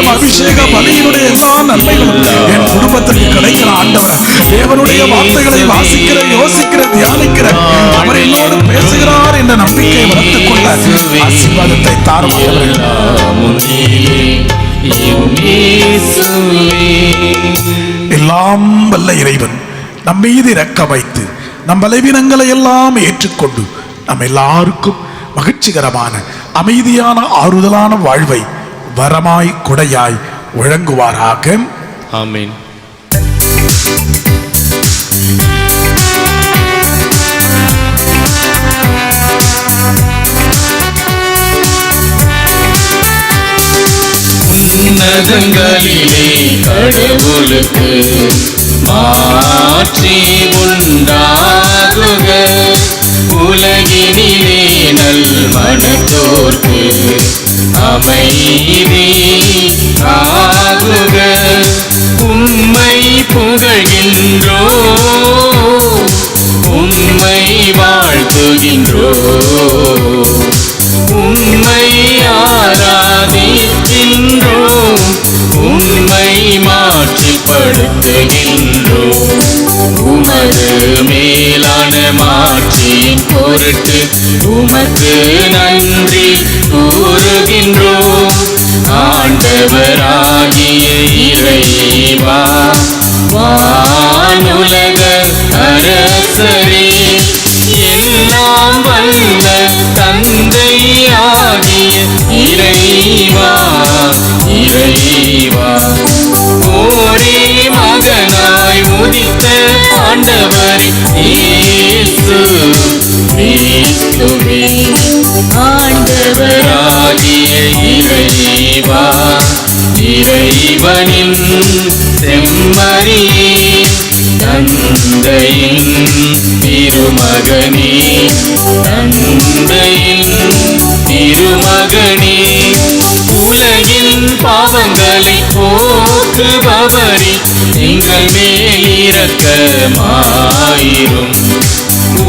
மாபெரும் அபிஷேக பலியினுடைய எல்லா நன்மைகளும் என் குடும்பத்துக்கு கிடைக்கிற ஆண்டவர், தேவனுடைய வார்த்தைகளை வாசிக்கிற, யோசிக்கிற, தியானிக்கிற, அவர் என்னோடு பேசுகிறார் என்ற நம்பிக்கை வளர்த்துக் கொள்ள ஆசீர்வாதத்தை தாருமாறு. எல்லாம் வல்ல இறைவன் நம் மீது இரக்கம் வைத்து நம் பலவீனங்களை எல்லாம் ஏற்றுக்கொண்டு நம் எல்லாருக்கும் மகிழ்ச்சிகரமான, அமைதியான, ஆறுதலான வாழ்வை வரமாய் கொடையாய் வழங்குவாராக. ஆமென். உன்னதங்களிலே கடவுளுக்கு மாற்றி உண்டாகுக, உலகினிலே நல் மனத்தோர்க்கு அமைதி ஆகுக. உம்மை புகழ்கின்றோ, உம்மை வாழ்த்துகின்றோ, உம்மை ஆராதிக்கின்றோம், உம்மை மாற்றிப்படுத்துகின்றோம். உமது மேலான மாற்றியின் பொருட்டு உமக்கு நன்றி கூறுகின்றோம். ஆண்டவராகிய இறைவா, வானுலக அரசரே, எல்லாம் வல்ல தந்தையாகிய இறைவா, இறைவா, ஒரே மகனாய் உதித்த ஆண்டவர் இயேசு கிறிஸ்துவே, ஆண்டவராகிய இறைவா, இறைவனின் செம்மறியே, தந்தையின் திருமகனே, தந்தையின் திருமகனே, உலகின் பாவங்களை போக்குபவரே, எங்கள் மேல் இரக்கமாயிரும்.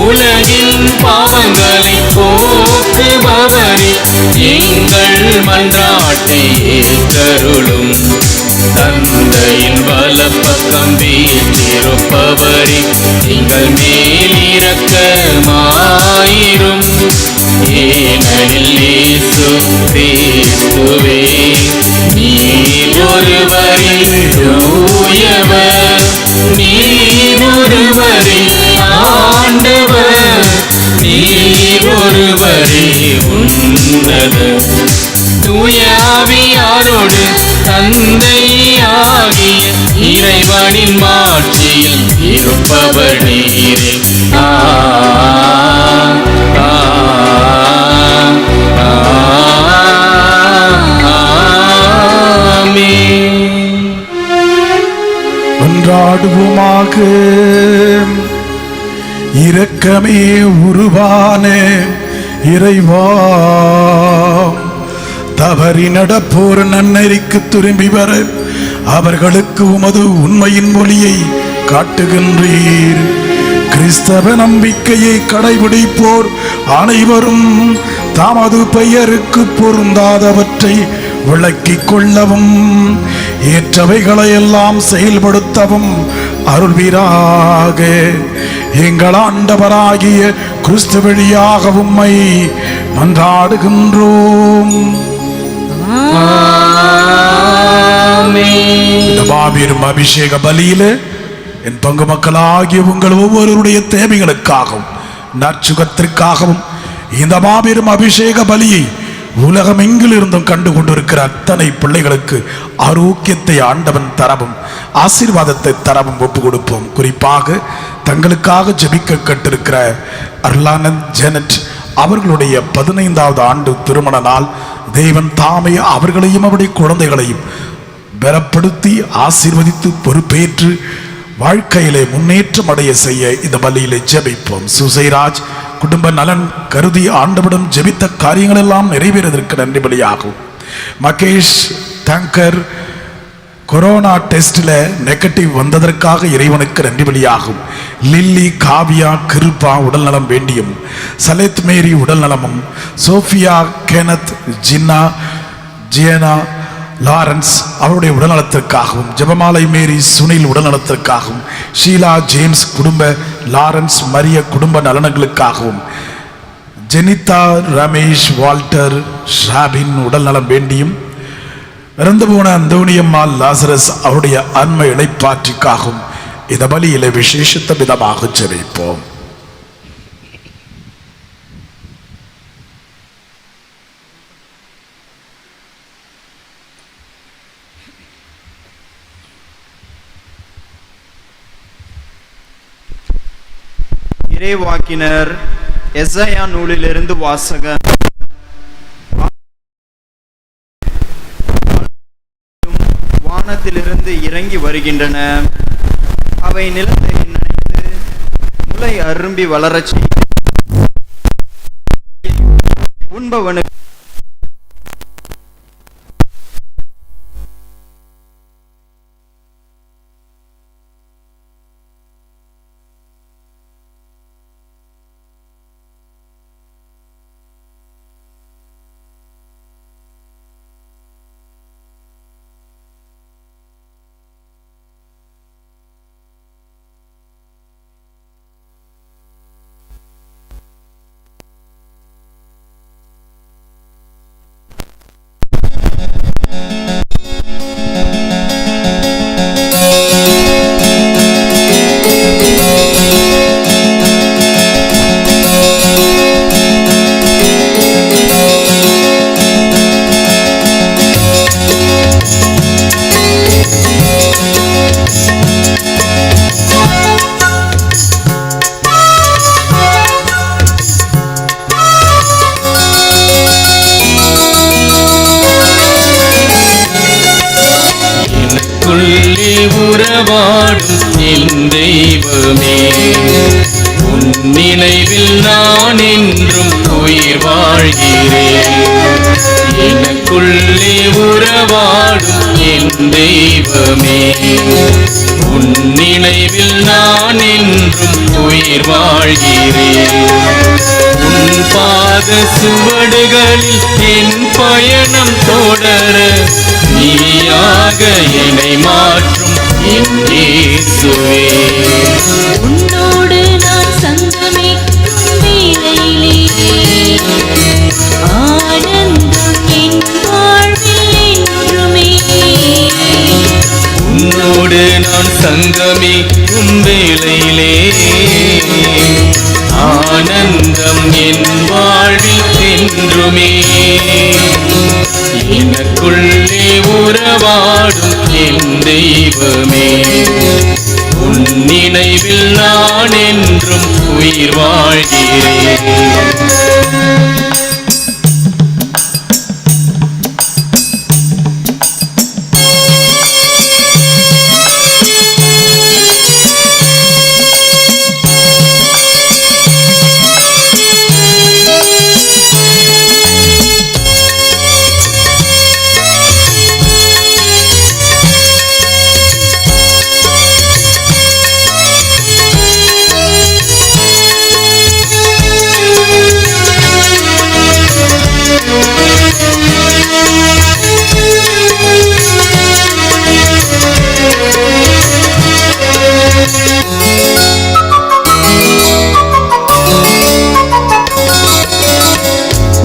உலகின் பாவங்களை போக்குபவரே, எங்கள் மன்றாட்டை ஏற்றருளும். தந்தையின் வலப்பக்கம் வீற்றிருப்பவரே, எங்கள் மேல் இரக்கமாயிரும். ஏனெனில் இயேசு கிறிஸ்துவே, நீர் ஒருவரே தூயவர், நீர் ஒருவரே ஆண்டவர், நீர் ஒருவரே உன்னதர். தூய ஆவியாரோடு தந்தையாகிய இறைவனின் மாட்சியில் இருப்பவர் நீரே. கொண்டாடுவோமாக. இரக்கமே உருவான இறைவா, தவறி நடப்போர் நன்னெறிக்கு திரும்பி வர அவர்களுக்கு உமது உண்மையின் மொழியை காட்டுகின்றீர். கிறிஸ்தவ நம்பிக்கையை கடைபிடிப்போர் அனைவரும் தமது பெயருக்கு பொருந்தாதவற்றை விளக்கிக் கொள்ளவும் ஏற்றவைகளை எல்லாம் செயல்படுத்தவும் அருள்வீராக. எங்கள் ஆண்டவராகிய கிறிஸ்து வழியாக உம்மை மன்றாடுகின்றோம். மாபெரும் அபிஷேக பலியில என் பங்கு மக்களாகிய உங்கள் ஒவ்வொருடைய தேவைகளுக்காகவும் நற்சுகத்திற்காகவும் இந்த மாபெரும் அபிஷேக பலியை உலகம் எங்கிலிருந்தும் கண்டு கொண்டிருக்கிற அத்தனை பிள்ளைகளுக்கு ஆரோக்கியத்தை ஆண்டவன் தரவும் ஆசீர்வாதத்தை தரவும் ஒப்பு கொடுப்போம். குறிப்பாக தங்களுக்காக ஜெபிக்க கட்டிருக்கிற அர்லானந்த் ஜெனட் அவர்களுடைய 15வது ஆண்டு திருமண நாள் தேவன் தாமே அவர்களையும் அவருடைய குழந்தைகளையும் பலப்படுத்தி ஆசீர்வதித்து பொறுப்பேற்று வாழ்க்கையிலே முன்னேற்றம் அடைய செய்ய இந்த பலியிலே ஜெபிப்போம். சுசைராஜ் குடும்ப நலன் கருதி ஆண்டவிடம் ஜெபித்த காரியங்கள் எல்லாம் நிறைவேறதற்கு நன்றி பலியாகும். மகேஷ் தங்கர் கொரோனா டெஸ்ட்ல நெகட்டிவ் வந்ததற்காக இறைவனுக்கு நன்றி பலியாகும். லில்லி காவியா கிருபா உடல்நலம் வேண்டியும், சலேத் மேரி உடல்நலமும், சோஃபியா கெனத் ஜின்னா ஜியனா லாரன்ஸ் அவருடைய உடல்நலத்திற்காகவும், ஜெபமாலை மேரி சுனில் உடல்நலத்திற்காகவும், ஷீலா ஜேம்ஸ் குடும்ப, லாரன்ஸ் மரிய குடும்ப நலன்களுக்காகவும், ஜெனிதா ரமேஷ் வால்டர் ஷாபின் உடல்நலம் வேண்டியும், இறந்து போன அந்தோனியம்மாள் லாசரஸ் அவருடைய ஆன்ம இளைப்பாற்றிக்காகவும் இந்த பலியிலே விசேஷித்த விதமாக ஜெபிப்போம். இறைவாக்கினர் எசாயா நூலிலிருந்து வாசகம். வானத்திலிருந்து இறங்கி வருகின்றன, அவை நிலத்தை நனைத்து முளை அரும்பி வளரச் உண்பவனுக்கு உறவாடும் என் தெய்வமே, உன் நினைவில் நான் என்றும் உயிர் வாழ்கிறேன். எனக்குள்ளே உறவாடும் என் தெய்வமே, உன் நினைவில் நான் என்றும் உயிர் வாழ்கிறேன். உன் பாத சுவடுகளில் என் பயணம் தொடர நீயாக என்னை மாற்றும் என் இயேசுவே. உன்னோடு நான் சங்கமிக்கும் வேளையிலே ஆனந்தம் என் வாழ்வில் என்றுமே. உன்னோடு நான் சங்கமிக்கும் வேளையிலே ஆனந்தம் என் வாழ்வில் என்றுமே. எனக்குள்ளே உறவாடும் என் தெய்வமே, உன் நினைவில் நான் என்றும் உயிர் வாழ்கிறேன்.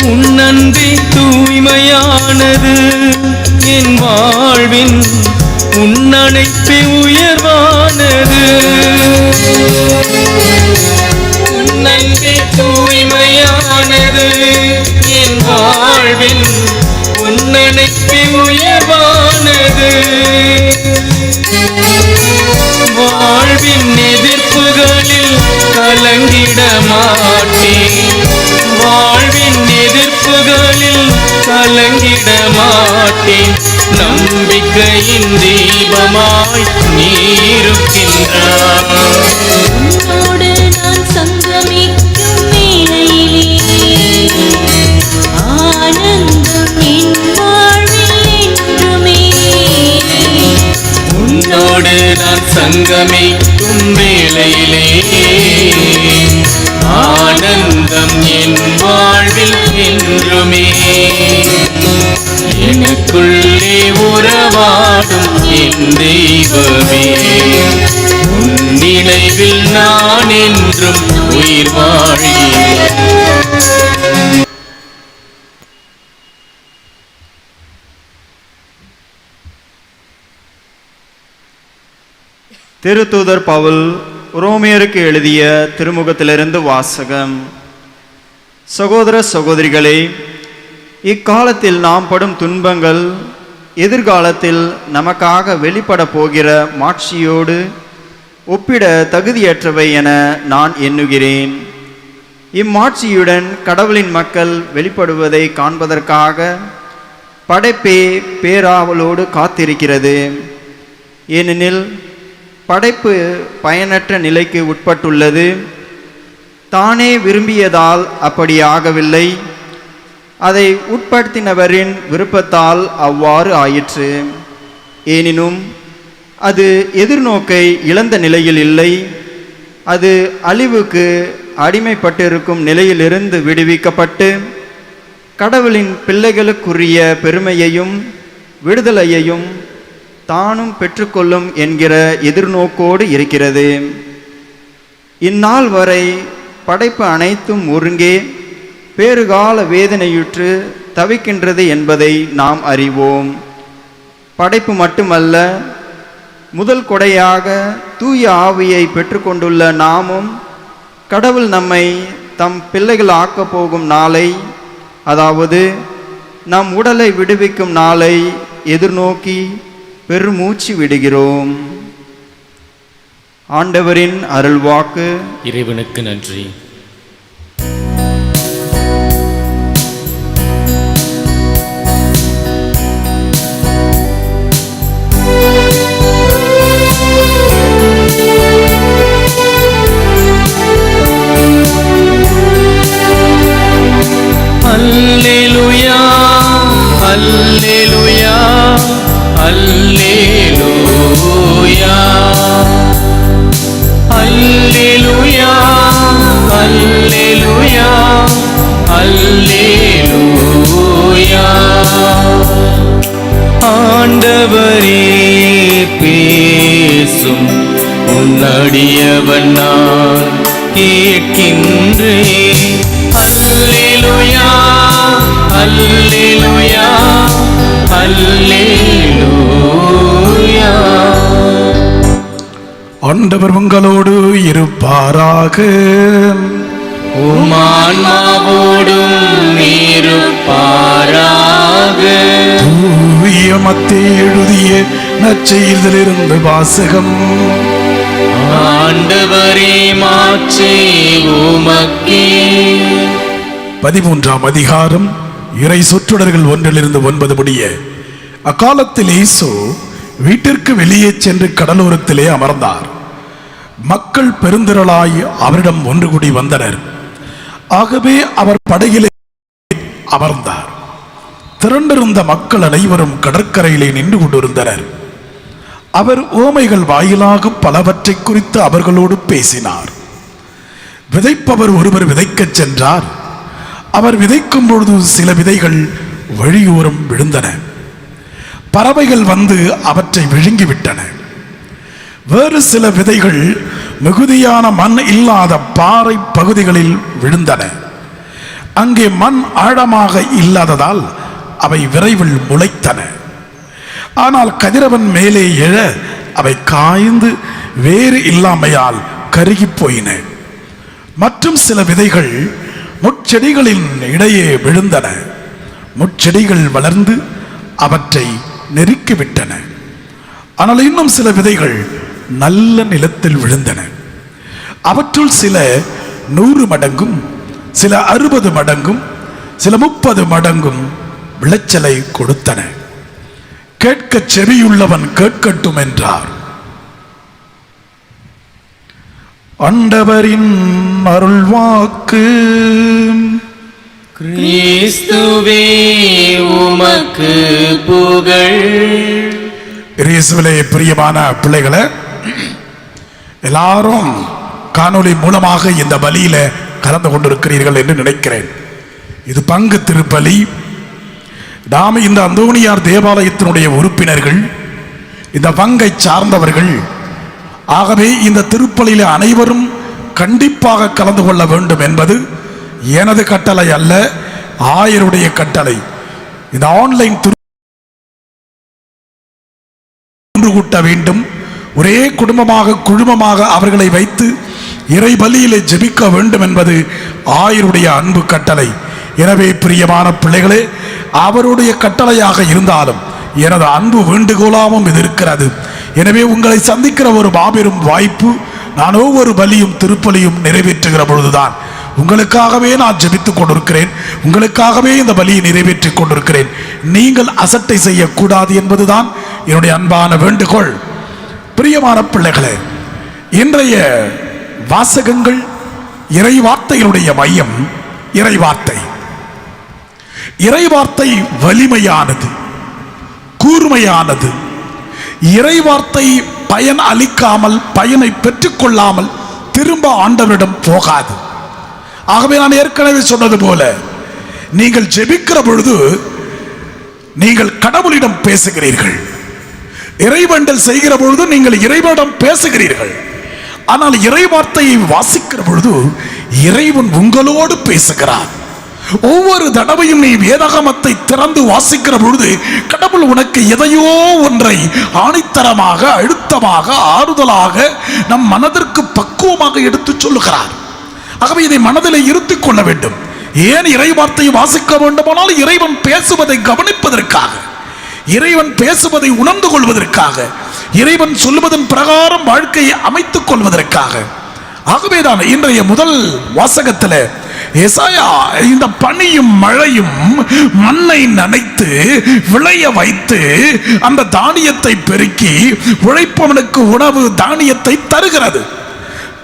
உன்னன்றி தூய்மையானது என் வாழ்வின், உன்னணைப்பே உயர்வானது. உன்னன்றி தூய்மையானது என் வாழ்வின், உன்னணைப்பே உயர்வானது. வாழ்வின் எதிர்ப்புகளில் கலங்கிட மாட்டேன், வாழ்வின் எதிர்ப்புகளில் கலங்கிட மாட்டேன். நம்பிக்கையின் தீபமாய் நீ இருக்கின்றாய். உன்னோடு நான் சங்கமிக்கும் வேளையிலே ஆனந்தம் என் வாழ்வில் என்றுமே. உன்னோடு நான் சங்கமிக்கும் வேளையிலே ஆனந்தம் என் வாழ்வில் என்றுமே. எனக்கு எனக்குள்ளே உறவாடும் என் தெய்வமே, உன் நினைவில் நான் என்றும் உயிர் வாழ்கிறேன். திருத்தூதர் பவுல் ரோமியருக்கு எழுதிய திருமுகத்திலிருந்து வாசகம். சகோதர சகோதரிகளே, இக்காலத்தில் நாம் படும் துன்பங்கள் எதிர்காலத்தில் நமக்காக வெளிப்பட போகிற மாட்சியோடு ஒப்பிட தகுதியற்றவை என நான் எண்ணுகிறேன். இம்மாட்சியுடன் கடவுளின் மக்கள் வெளிப்படுவதை காண்பதற்காக படைப்பே பேராவலோடு காத்திருக்கிறது. ஏனெனில் படைப்பு பயனற்ற நிலைக்கு உட்பட்டுள்ளது. தானே விரும்பியதால் அப்படி ஆகவில்லை, அதை உட்படுத்தினவரின் விருப்பத்தால் அவ்வாறு ஆயிற்று. எனினும் அது எதிர்நோக்கை இழந்த நிலையில் இல்லை, அது அழிவுக்கு அடிமைப்பட்டிருக்கும் நிலையிலிருந்து விடுவிக்கப்பட்டு கடவுளின் பிள்ளைகளுக்குரிய பெருமையையும் விடுதலையையும் தானும் பெற்றுக்கொள்ளும் என்கிற எதிர்நோக்கோடு இருக்கிறது. இந்நாள் வரை படைப்பு அனைத்தும் ஒருங்கே பேறுகால வேதனையுற்று தவிக்கின்றது என்பதை நாம் அறிவோம். படைப்பு மட்டுமல்ல, முதல் கொடையாக தூய ஆவியை பெற்றுக்கொண்டுள்ள நாமும் கடவுள் நம்மை தம் பிள்ளைகள் ஆக்கப் போகும் நாளை, அதாவது நம் உடலை விடுவிக்கும் நாளை எதிர்நோக்கி பெருமூச்சு விடுகிறோம். ஆண்டவரின் அருள்வாக்கு. இறைவனுக்கு நன்றி. அல்லேலூயா, அல்லேலூயா, அல்லேலூயா, அல்லேலூயா, அல்லேலூயா, அல்லேலூயா. ஆண்டவரே பேசும், உன்னடியவன் நான் கேட்கின்றேன். அல்லேலூயா, அல்லேலூயா, அல்லேலூயா. ஆண்டவர் உங்களோடு இருப்பாராக. உம் ஆன்மாவோடும் இருப்பாராக. தூய மத்தேயு எழுதிய நற்செய்தியிலிருந்து வாசகம். ஆண்டவரே மாட்சி உமக்கே. 13ஆம் அதிகாரம். இறை சொற்றொடர்கள் 1 முதல் 9 முடிய. அக்காலத்தில் இயேசு வீட்டிற்கு வெளியே சென்று கடலோரத்திலே அமர்ந்தார். மக்கள் பெருந்திரளாய் அவரிடம் ஒன்று கூடி வந்தனர். ஆகவே அவர் படகிலே அமர்ந்தார். திரண்டிருந்த மக்கள் அனைவரும் கடற்கரையிலே நின்று கொண்டிருந்தனர். அவர் உவமைகள் வாயிலாக பலவற்றை குறித்து அவர்களோடு பேசினார். விதைப்பவர் ஒருவர் விதைக்கச் சென்றார். அவர் விதைக்கும் பொழுது சில விதைகள் வழியோரம் விழுந்தன. பறவைகள் வந்து அவற்றை விழுங்கிவிட்டன. வேறு சில விதைகள் மிகுதியான மண் இல்லாத பாறை பகுதிகளில் விழுந்தன. அங்கே மண் ஆழமாக இல்லாததால் அவை விரைவில் முளைத்தன. ஆனால் கதிரவன் மேலே எழ அவை காய்ந்து வேறு இல்லாமையால் கருகி போயின. மற்றும் சில விதைகள் முட்செடிகளின் இடையே விழுந்தன. முட்செடிகள் வளர்ந்து அவற்றை நெருக்கிவிட்டன. ஆனால் இன்னும் சில விதைகள் நல்ல நிலத்தில் விழுந்தன. அவற்றுள் சில 100 மடங்கும், சில 60 மடங்கும், சில 30 மடங்கும் விளைச்சலை கொடுத்தன. கேட்க செவியுள்ளவன் கேட்கட்டும் என்றார். ஆண்டவரின் அருள்வாக்கு. கிறிஸ்துவே உமக்கு புகழ். இயேசுவிலே பிரியமான பிள்ளைகளே, எல்லாரும் காணொளி மூலமாக இந்த பலியில கலந்து கொண்டிருக்கிறீர்கள் என்று நினைக்கிறேன். இது பங்கு திருப்பலி. நாம் இந்த அந்தோனியார் தேவாலயத்தினுடைய உறுப்பினர்கள், இந்த பங்கை சார்ந்தவர்கள். ஆகவே இந்த திருப்பலியில் அனைவரும் கண்டிப்பாக கலந்து கொள்ள வேண்டும் என்பது எனது கட்டளை அல்ல, ஆயருடைய கட்டளை. இந்த ஆன்லைன் ஒன்று கூட்ட வேண்டும். ஒரே குடும்பமாக குழுமமாக அவர்களை வைத்து இறை பலியிலே ஜெபிக்க வேண்டும் என்பது ஆயருடைய அன்பு கட்டளை. எனவே பிரியமான பிள்ளைகளே, அவருடைய கட்டளையாக இருந்தாலும் எனது அன்பு வேண்டுகோளாகவும் இது இருக்கிறது. எனவே உங்களை சந்திக்கிற ஒரு மாபெரும் வாய்ப்பு. நான் ஒவ்வொரு பலியும் திருப்பலியும் நிறைவேற்றுகிற பொழுதுதான் உங்களுக்காகவே நான் ஜெபித்துக் கொண்டிருக்கிறேன், உங்களுக்காகவே இந்த பலியை நிறைவேற்றிக் கொண்டிருக்கிறேன். நீங்கள் அசட்டை செய்யக்கூடாது என்பதுதான் என்னுடைய அன்பான வேண்டுகோள். பிரியமான பிள்ளைகளே, இன்றைய வாசகங்கள் இறை வார்த்தைகளுடைய மையம் இறைவார்த்தை. இறைவார்த்தை வலிமையானது, கூர்மையானது. இறைவார்த்தை பயன் அளிக்காமல், பயனை பெற்றுக்கொள்ளாமல் திரும்ப ஆண்டவரிடம் போகாது. ஆகவே நான் ஏற்கனவே சொன்னது போல, நீங்கள் ஜெபிக்கிற பொழுது நீங்கள் கடவுளிடம் பேசுகிறீர்கள், இறைவேண்டல் செய்கிற பொழுது நீங்கள் இறைவனிடம் பேசுகிறீர்கள். ஆனால் இறைவார்த்தையை வாசிக்கிற பொழுது இறைவன் உங்களோடு பேசுகிறார். ஒவ்வொரு தடவையும் நீ வேதாகமத்தை திறந்து வாசிக்கிற பொழுது கடவுள் உனக்கு எதையோ ஒன்றை ஆணித்தரமாக, அழுத்தமாக, ஆறுதலாக, நம் மனதிற்கு பக்குவமாக எடுத்து சொல்லுகிறார். ஆகவே இதை மனதில் இருத்திக் கொள்ள வேண்டும். ஏன் இறைவார்த்தையை வாசிக்க வேண்டுமானால் இறைவன் பேசுவதை கவனிப்பதற்காக, இறைவன் பேசுவதை உணர்ந்து கொள்வதற்காக, இறைவன் சொல்வதன் பிரகாரம் வாழ்க்கையை அமைத்துக் கொள்வதற்காக. ஆகவேதான் இன்றைய முதல் வாசகத்தில் எசாயா இந்த பனியும் மழையும் மண்ணை நனைத்து விளைய வைத்து அந்த தானியத்தை பெருக்கி உழைப்பவனுக்கு உணவு தானியத்தை தருகிறது.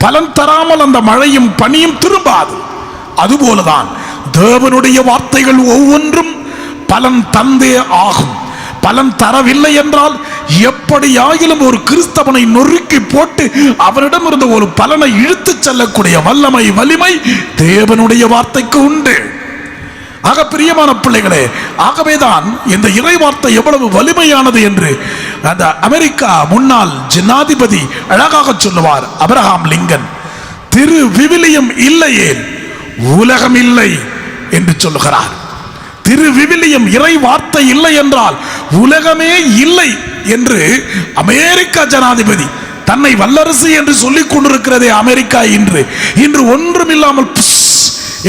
பலன் தராமல் அந்த மழையும் பனியும் திரும்பாது. அதுபோலதான் தேவனுடைய வார்த்தைகள் ஒவ்வொன்றும் பலன் தந்தே ஆகும். பலன் தரவில்லை என்றால் எப்படியாயிலும் ஒரு கிறிஸ்தவனை நொறுக்கி போட்டு அவரிடம் இருந்த ஒரு பலனை இழுத்துச் செல்லக்கூடிய வல்லமை, வலிமை தேவனுடைய வார்த்தைக்கு உண்டு. ஆக பிரியமான பிள்ளைகளே, ஆகவேதான் இந்த இறை வார்த்தை எவ்வளவு வலிமையானது என்று அந்த அமெரிக்கா முன்னாள் ஜனாதிபதி அழகாக சொல்லுவார், அப்ரஹாம் லிங்கன். திரு விவிலியம் இல்லையே உலகம் இல்லை என்று சொல்லுகிறார். திரு விவிலியம் இறை வார்த்தை இல்லை என்றால் உலகமே இல்லை என்று அமெரிக்கா ஜனாதிபதி, தன்னை வல்லரசு என்று சொல்லிக் கொண்டிருக்கிறதே அமெரிக்கா, இன்று ஒன்றுமில்லாமல்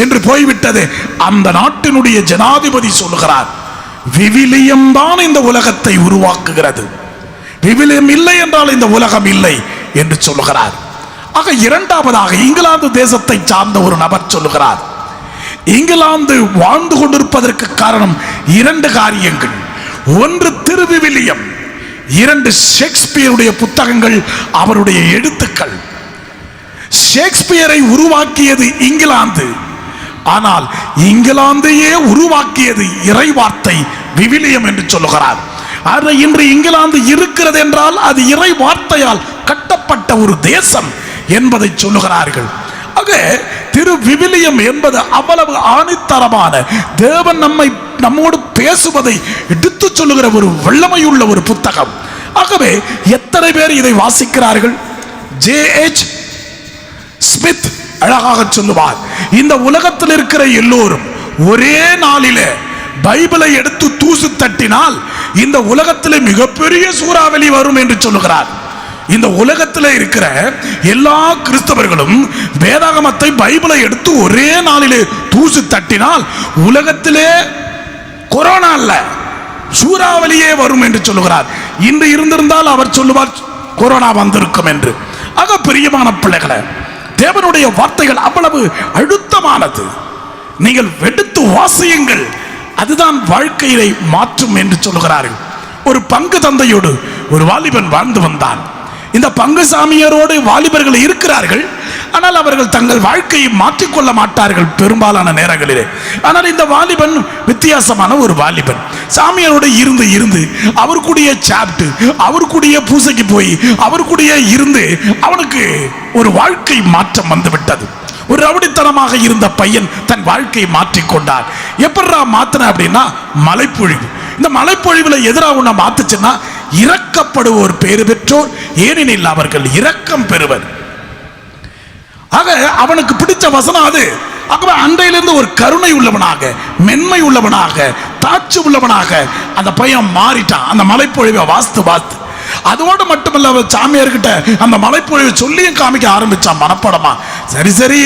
என்று போய்விட்டது. அந்த நாட்டினுடைய ஜனாதிபதி சொல்லுகிறார், விவிலியம் தான் இந்த உலகத்தை உருவாக்குகிறது, விவிலியம் இல்லை என்றால் இந்த உலகம் இல்லை என்று சொல்லுகிறார். ஆக இரண்டாவதாக இங்கிலாந்து தேசத்தை சார்ந்த ஒரு நபர் சொல்லுகிறார், இங்கிலாந்து வாழ்ந்து கொண்டிருப்பதற்கு காரணம் இரண்டு காரியங்கள். ஒன்று திருவிவிலியம், இரண்டு ஷேக்ஸ்பியருடைய புத்தகங்கள், அவருடைய எழுத்துக்கள். ஷேக்ஸ்பியரை உருவாக்கியது இங்கிலாந்து, ஆனால் இங்கிலாந்தையே உருவாக்கியது இறை வார்த்தை விவிலியம் என்று சொல்லுகிறார். அது இன்று இங்கிலாந்து இருக்கிறது என்றால் அது இறை வார்த்தையால் கட்டப்பட்ட ஒரு தேசம் என்பதை சொல்லுகிறார்கள். ஆக திரு விவிலியம் என்பது அவ்வளவு ஆணித்தரமான, தேவன் நம்மோடு பேசுவதை எடுத்து சொல்லுகிற ஒரு வல்லமையுள்ள ஒரு புத்தகம். ஆகவே எத்தனை பேர் இதை வாசிக்கிறார்கள்? ஜே.எச். ஸ்மித் அழகாக சொல்லுவார், இந்த உலகத்தில் இருக்கிற எல்லோரும் ஒரே நாளிலே பைபிளை எடுத்து தூசு தட்டினால் இந்த உலகத்திலே மிகப்பெரிய சூறாவளி வரும் என்று சொல்லுகிறார். இந்த உலகத்தில் இருக்கிற எல்லா கிறிஸ்தவர்களும் வேதாகமத்தை, பைபிளை எடுத்து ஒரே நாளிலே தூசு தட்டினால் உலகத்திலே கொரோனா அல்ல சூறாவளியே வரும் என்று சொல்லுகிறார். இன்று இருந்திருந்தால் அவர் சொல்லுவார் கொரோனா வந்திருக்கும் என்று. ஆக பிரியமான பிள்ளைகளே, தேவனுடைய வார்த்தைகள் அவ்வளவு அழுத்தமானது. நீங்கள் எடுத்து வாசியுங்கள், அதுதான் வாழ்க்கையை மாற்றும் என்று சொல்லுகிறார்கள். ஒரு பங்கு தந்தையோடு ஒரு வாலிபன் வாழ்ந்து வந்தான். இந்த பங்கு சாமியாரோடு வாலிபர்கள் இருக்கிறார்கள், ஆனால் அவர்கள் தங்கள் வாழ்க்கையை மாற்றிக்கொள்ள மாட்டார்கள் பெரும்பாலான நேரங்களிலே. ஆனால் இந்த வாலிபன் வித்தியாசமான ஒரு வாலிபன். சாமியாரோடு இருந்து இருந்து அவருக்குடைய சாப்பிட்டு, அவருக்குடைய பூசைக்கு போய் அவருக்குடைய இருந்து அவனுக்கு ஒரு வாழ்க்கை மாற்றம் வந்துவிட்டது. ஒரு ரவுடித்தனமாக இருந்த பையன் தன் வாழ்க்கையை மாற்றிக்கொண்டார். எப்படா மாத்தின அப்படின்னா மலைப்பொழிவு. இந்த மலைப்பொழிவுல எதிராக உன்னை மாத்துச்சுன்னா இரக்கப்படுவோர் பேறு பெற்றோர், ஏனெனில் அவர்கள் இரக்கம் பெறுவர். ஆக அவனுக்கு பிடிச்ச வசனம் அது. ஆகவே அன்றையிலிருந்து ஒரு கருணை உள்ளவனாக, மென்மை உள்ளவனாக, தாட்சி உள்ளவனாக அந்த பையன் மாறிட்டான். அந்த மலைப்பொழிவை வாஸ்து அதோடு மட்டுமல்ல, அவர் சாமியார்கிட்ட அந்த மலைப்பொழிவை சொல்லியும் காமிக்க ஆரம்பிச்சான் மனப்பாடமா. சரி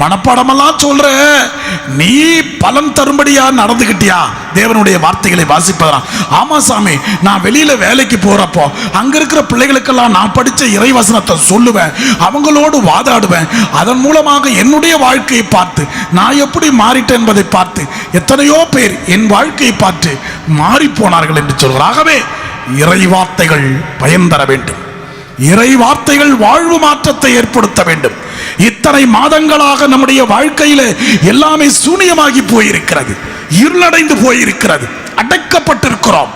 மனப்பாடமெல்லாம் சொல்ற, நீ பலன் தரும்படியா நடந்துகிட்டியா தேவனுடைய வார்த்தைகளை வாசிப்பதா? ஆமா சாமி, நான் வெளியில வேலைக்கு போறப்போ அங்க இருக்கிற பிள்ளைகளுக்கெல்லாம் நான் படிச்ச இறைவசனத்தை சொல்லுவேன், அவங்களோடு வாதாடுவேன். அதன் மூலமாக என்னுடைய வாழ்க்கையை பார்த்து நான் எப்படி மாறிட்டேன் என்பதை பார்த்து எத்தனையோ பேர் என் வாழ்க்கையை பார்த்து மாறி போனார்கள் என்று சொல்கிறார். ஆகவே இறை வார்த்தைகள் பயன் தர வேண்டும். இறை வார்த்தைகள் வாழ்வு மாற்றத்தை ஏற்படுத்த வேண்டும். இத்தனை மாதங்களாக நம்முடைய வாழ்க்கையில எல்லாமே சூனியமாகி போயிருக்கிறது, இருளடைந்து போயிருக்கிறது, அடைக்கப்பட்டிருக்கிறோம்,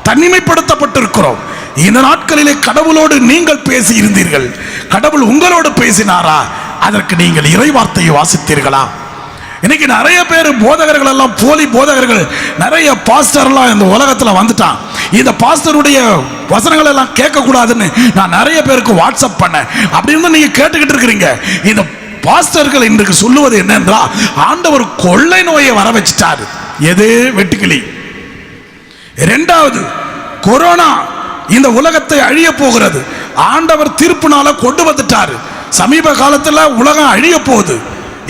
தனிமைப்படுத்தப்பட்டிருக்கிறோம். இந்த நாட்களிலே கடவுளோடு நீங்கள் பேசி இருந்தீர்கள், கடவுள் உங்களோடு பேசினாரா? அதற்கு நீங்கள் இறை வார்த்தையை வாசித்தீர்களா? இன்னைக்கு நிறைய பேர் போதகர்கள் எல்லாம் போலி போதகர்கள், நிறைய பாஸ்டர் எல்லாம் இந்த உலகத்துல வந்துட்டான். இந்த பாஸ்டருடைய வசனங்கள் எல்லாம் கேட்க கூடாதுன்னு நான் நிறைய பேருக்கு வாட்ஸ்அப் பண்ணேன். அப்படி இருந்து நீங்க கேட்டுக்கிட்டு இருக்கிறீங்க. இந்த பாஸ்டர்கள் இன்றைக்கு சொல்லுவது என்னென்றால், ஆண்டவர் கொள்ளை நோயை வர வச்சிட்டாரு. எது? வெட்டுக்கிளி. இரண்டாவது, கொரோனா இந்த உலகத்தை அழிய போகிறது, ஆண்டவர் தீர்ப்புனால கொண்டு வந்துட்டாரு. சமீப காலத்துல உலகம் அழிய போகுது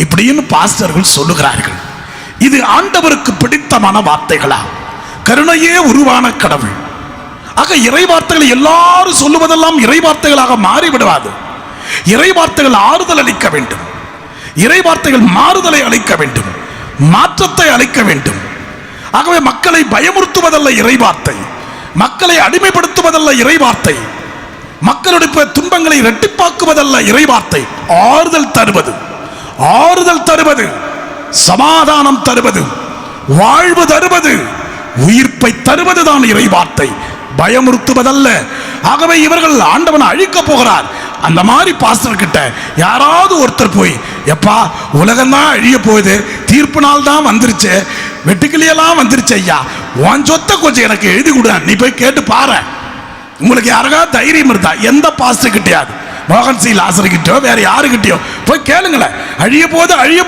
இப்படின்னு பாஸ்டர்கள் சொல்லுகிறார்கள். இது ஆண்டவருக்கு பிடித்தமான வார்த்தைகளா? கருணையே உருவான கடவுள். ஆக இறை வார்த்தைகளை எல்லாரும் சொல்லுவதெல்லாம் இறை வார்த்தைகளாக மாறிவிடாது. இறை வார்த்தைகள் ஆறுதல் அளிக்க வேண்டும், இறை வார்த்தைகள் மாறுதலை அளிக்க வேண்டும், மாற்றத்தை அளிக்க வேண்டும். ஆகவே மக்களை பயமுறுத்துவதல்ல இறை வார்த்தை, மக்களை அடிமைப்படுத்துவதல்ல இறை வார்த்தை, மக்களுடைய துன்பங்களை இரட்டிப்பாக்குவதல்ல இறை வார்த்தை. ஆறுதல் தருவது, ஆறுதல் தருவது, சமாதானம் தருவது, வாழ்வு தருவது, உயிர்ப்பை தருவதுதான் இறை வார்த்தை, பயமுறுத்துவதல்ல. ஆகவே இவர்கள் ஆண்டவனை அழிக்க போகிறார். அந்த மாதிரி பாஸ்டர் கிட்ட யாராவது ஒருத்தர் போய், எப்பா உலகம்தான் அழிய போகுது, தீர்ப்பு நாள் தான் வந்துருச்சு, வெட்டுக்கிளியெல்லாம் வந்துருச்சு ஐயா, உன் சொத்தை கொஞ்சம் எனக்கு எழுதி கொடு, நீ போய் கேட்டு பாரு. உங்களுக்கு யாருக்காவது தைரியம் இருந்தா எந்த பாஸ்டர் கிட்டையாது, மோகன் சி லாசர்கிட்டயோ வேற யாருக்கிட்டயோ போய் கேளுங்களேன். அழிய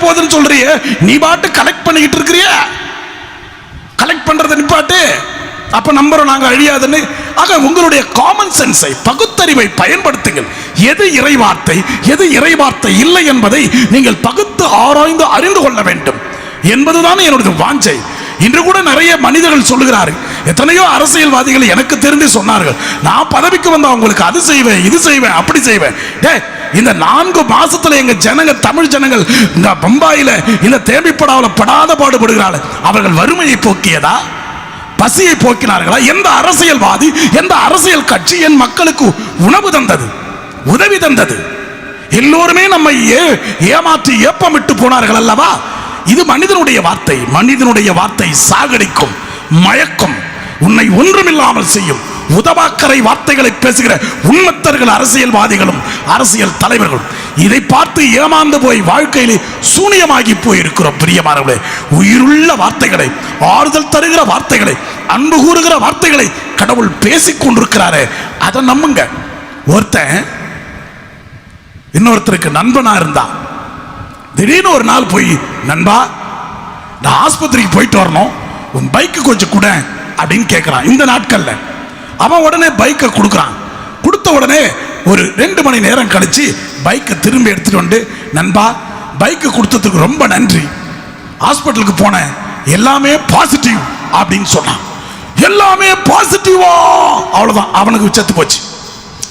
போதுன்னு சொல்றியே, நீ பாட்டு கலெக்ட் பண்ணிக்கிட்டு இருக்கிறிய, கலெக்ட் பண்றதை நிப்பாட்டு, அப்ப நம்புறோம் நாங்க அழியாதுன்னு. ஆக உங்களுடைய காமன் சென்ஸை, பகுத்தறிவை பயன்படுத்துங்கள். எது இறை வார்த்தை, எது இறை வார்த்தை இல்லை என்பதை நீங்கள் பகுத்து ஆராய்ந்து அறிந்து கொள்ள வேண்டும் என்பதுதான் என்னுடைய வாஞ்சை. இன்று கூட நிறைய மனிதர்கள் சொல்லுகிறார்கள், எத்தனையோ அரசியல்வாதிகள் எனக்கு தெரிந்து சொன்னார்கள், நான் பதவிக்கு வந்தா உங்களுக்கு அது செய்வேன், இது செய்வேன், அப்படி செய்வேன். இந்த 4 மாசத்துல எங்க ஜனங்க, தமிழ் ஜனங்கள் இந்த பம்பாயில இந்த தேம்பிப்படாவில் படாத பாடுபடுகிறார்கள். அவர்கள் வறுமையை போக்கியதா, பசியை போக்கினார்களா? எந்த அரசியல்வாதி, எந்த அரசியல் கட்சி என் மக்களுக்கு உணவு தந்தது, உதவி தந்தது? எல்லோருமே நம்மை ஏமாற்றி ஏப்பமிட்டு போனார்கள் அல்லவா? இது மனிதனுடைய வார்த்தை. மனிதனுடைய வார்த்தை சாகடிக்கும், மயக்கும், உன்னை ஒன்றுமில்லாமல் செய்யும். உதவாக்கரை வார்த்தைகளை பேசுகிற உண்மத்தர்கள் அரசியல்வாதிகளும் அரசியல் தலைவர்களும் இதை பார்த்து ஏமாந்து போய் வாழ்க்கையிலே சூனியமாகி போயிருக்கிறோம். பிரியமானவர்களே, உயிருள்ள வார்த்தைகளை, ஆறுதல் தருகிற வார்த்தைகளை, அன்பு கூறுகிற வார்த்தைகளை கடவுள் பேசிக் கொண்டிருக்கிறாரே, அதை நம்புங்க. ஒருத்தன் இன்னொருத்தருக்கு நண்பனா இருந்தா, திடீர்னு ஒரு நாள் போய், நண்பா நான் ஆஸ்பத்திரிக்கு போயிட்டு வரணும், உன் பைக்கு கொஞ்சம் கூட அப்படின்னு கேட்கிறான். இந்த நாட்கள்ல அவன் உடனே பைக்கை கொடுக்குறான். கொடுத்த உடனே ஒரு 2 மணி நேரம் கழிச்சு பைக்கை திரும்பி எடுத்துட்டு வந்து, நண்பா பைக்கு கொடுத்ததுக்கு ரொம்ப நன்றி, ஹாஸ்பிட்டலுக்கு போனேன், எல்லாமே பாசிட்டிவ் அப்படின்னு சொன்னான். எல்லாமே பாசிட்டிவா? அவ்வளவுதான், அவனுக்கு செத்து போச்சு.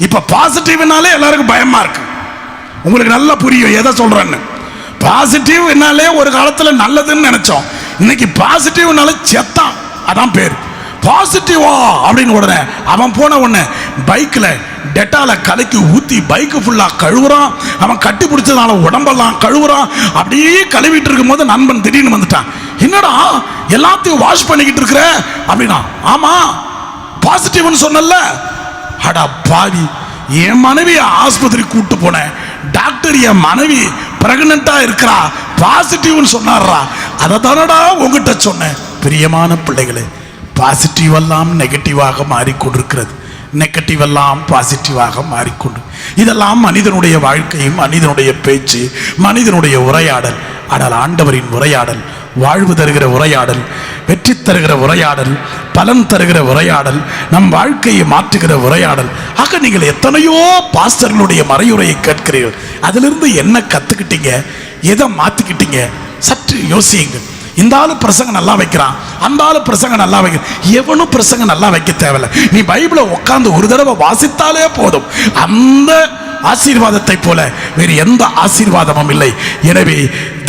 இப்ப பாசிட்டிவ்னாலே எல்லாருக்கும் பயமா இருக்கு. உங்களுக்கு நல்லா புரியும் எதை சொல்றேன்னு. பாசிட்டிவ் என்னாலே ஒரு காலத்துல நல்லதுன்னு நினைச்சோம், இன்னைக்கு பாசிட்டிவ்னால செத்தான், அதான் பேர். பாசிட்டிவா அப்படின்னு உடனே அவன் போன உடனே பைக்ல டெட்டால கலக்கி ஊத்தி பைக்கு ஃபுல்லா கழுவுறான். அவன் கட்டி பிடிச்சதுனால உடம்பெல்லாம் கழுவுறான். அப்படியே கழுவிட்டு இருக்கும் போது நண்பன் திடீர்னு வந்துட்டான். என்னடா எல்லாத்தையும் வாஷ் பண்ணிக்கிட்டு இருக்கிற அப்படின்னா, ஆமா பாசிட்டிவ்னு சொன்னல. அடா பாவி, என் மனைவி ஆஸ்பத்திரி கூட்டு போனேன், டாக்டர் என் மனைவி பிரெக்னண்டா இருக்கிறா, பாசிட்டிவ்னு சொன்னாரா, அதை தானடா உங்ககிட்ட சொன்னேன். பிரியமான பிள்ளைகளே, பாசிட்டிவ் எல்லாம் நெகட்டிவாக மாறிக்கொண்டிருக்கிறது, நெகட்டிவ் எல்லாம் பாசிட்டிவாக மாறிக்கொண்டு, இதெல்லாம் மனிதனுடைய வாழ்க்கையும் மனிதனுடைய பேச்சு, மனிதனுடைய உரையாடல். ஆனால் ஆண்டவரின் உரையாடல் வாழ்வு தருகிற உரையாடல், வெற்றி தருகிற உரையாடல், பலன் தருகிற உரையாடல், நம் வாழ்க்கையை மாற்றுகிற உரையாடல். ஆக நீங்கள் எத்தனையோ பாஸ்டர்களுடைய மறையுரையை கேட்கிறீர்கள். அதிலிருந்து என்ன கத்துக்கிட்டீங்க, எதை மாத்திக்கிட்டீங்க? சற்று யோசியுங்கள். இந்த ஆளு பிரசங்கம் நல்லா வைக்கிறான், அந்த ஆளு பிரசங்கம் நல்லா வைக்கிறான். எவனும் பிரசங்கம் நல்லா வைக்க தேவையில்லை. நீ பைபிளை உட்கார்ந்து ஒரு தடவை வாசித்தாலே போதும். அந்த ஆசீர்வாதத்தை போல வேறு எந்த ஆசீர்வாதமும் இல்லை. எனவே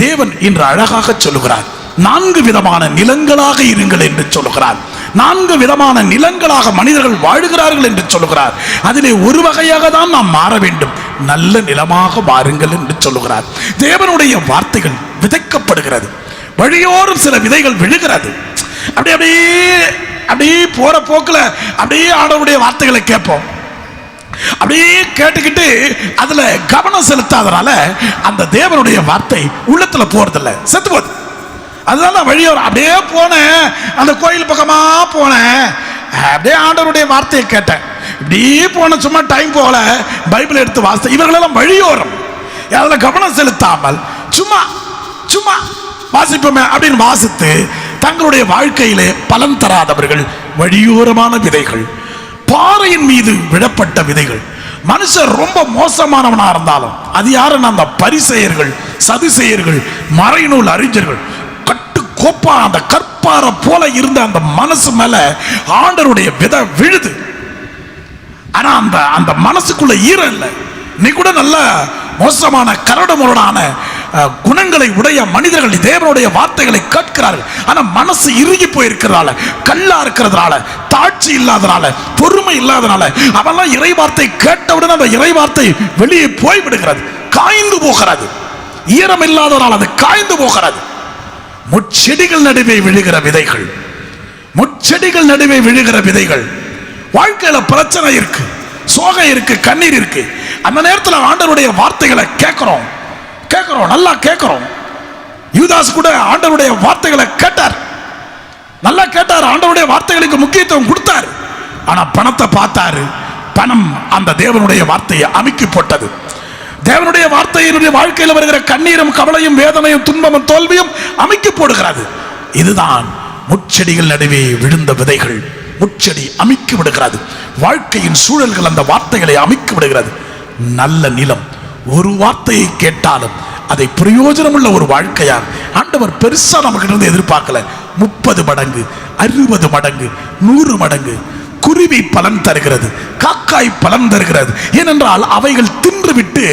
தேவன் இன்று அழகாக சொல்லுகிறார், 4 விதமான நிலங்களாக இருங்கள் என்று சொல்லுகிறார். 4 விதமான நிலங்களாக மனிதர்கள் வாழுகிறார்கள் என்று சொல்லுகிறார். அதிலே ஒரு வகையாக தான் நாம் மாற வேண்டும். நல்ல நிலமாக மாறுங்கள் என்று சொல்லுகிறார். தேவனுடைய வார்த்தைகள் விதைக்கப்படுகிறது. வழியோரும் சில விதைகள் விழுகிறது. அப்படியே போற போக்குல அப்படியே ஆண்டவருடைய வார்த்தைகளை கேட்போம். அப்படியே கேட்டுக்கிட்டு அதுல கவனம் செலுத்தாதனால அந்த தேவனுடைய வார்த்தை உள்ளத்துல போறதில்ல, செத்து போகுது. அதனால வழியோரம் அப்படியே போனேன், அந்த கோயில் பக்கமா போனேன், அப்படியே ஆண்டவருடைய வார்த்தையை கேட்டேன், இப்படியே போன, சும்மா டைம் போகல, பைபிள் எடுத்து வாசித்த இவர்களெல்லாம் வழியோரம். அதுல கவனம் செலுத்தாமல் சும்மா சும்மா வாசிப்போமே அப்படின்னு வாசித்து தங்களுடைய வாழ்க்கையிலே பலன் தராதவர்கள் வழியோரமான விதைகள், பாறையின் மீது விடப்பட்ட விதைகள். மனுஷர் ரொம்ப மோசமானவனா இருந்தாலும் அது யாருன்னா அந்த பரிசேயர்கள், சதுசேயர்கள், மறைநூல் அறிஞர்கள், கட்டு கோப்பா அந்த கற்பார போல இருந்த அந்த மனசு மேல ஆண்டவருடைய விதை விழுது. ஆனா அந்த மனசுக்குள்ள ஈரம் இல்லை. நீ கூட நல்ல மோசமான கரடுமுரடான குணங்களை உடைய மனிதர்கள் தேவனுடைய வார்த்தைகளை கேட்கிறார்கள். ஆனா மனசு இறுகி போயிருக்கிறதால, கல்லா இருக்கிறதுனால, தாட்சி இல்லாதனால, பொறுமை இல்லாதனால அவெல்லாம் இறை வார்த்தை கேட்டவுடன் அந்த இறை வார்த்தை வெளியே போய் விடுகிறது, காய்ந்து போகிறது. ஈரம் இல்லாதனால் அது காய்ந்து போகிறது. முட்செடிகள் நடுவே விழுகிற விதைகள், முட்செடிகள் நடுவே விழுகிற விதைகள். வாழ்க்கையில பிரச்சனை இருக்கு, சோகம் இருக்கு, கண்ணீர் இருக்கு. அந்த நேரத்தில் ஆண்டவருடைய வார்த்தைகளை கேட்கிறோம், நல்லா கேட்கிறோம். யூதாஸ் கூட ஆண்டவருடைய வார்த்தைகளை கேட்டார், நல்லா கேட்டார், ஆண்டவருடைய வார்த்தைகளுக்கு முக்கியத்துவம் கொடுத்தார். ஆனா பணத்தை பார்த்தாரு, பணம் அந்த தேவனுடைய வார்த்தையை அமுக்கி போட்டது. தேவனுடைய வார்த்தையினுடைய வாழ்க்கையில் வருகிற கண்ணீரும் கவலையும் வேதனையும் துன்பமும் தோல்வியும் அமுக்கி போடுகிறது. இதுதான் முட்செடிகள் நடுவே விழுந்த விதைகள். முட்செடி அமுக்கி விடுகிறது. வாழ்க்கையின் சூழல்கள் அந்த வார்த்தைகளை அமுக்கி விடுகிறது. நல்ல நிலம், ஒரு வார்த்தையை கேட்டாலும் அதை பிரயோஜனம் உள்ள ஒரு வாழ்க்கையாக ஆண்டவர் பெருசா நமக்கு இருந்து எதிர்பார்க்கல. 30 மடங்கு, 60 மடங்கு, 100 மடங்கு. குருவி பலன் தருகிறது, காக்காய் பலன் தருகிறது. ஏனென்றால் அவைகள் தின்றுவிட்டு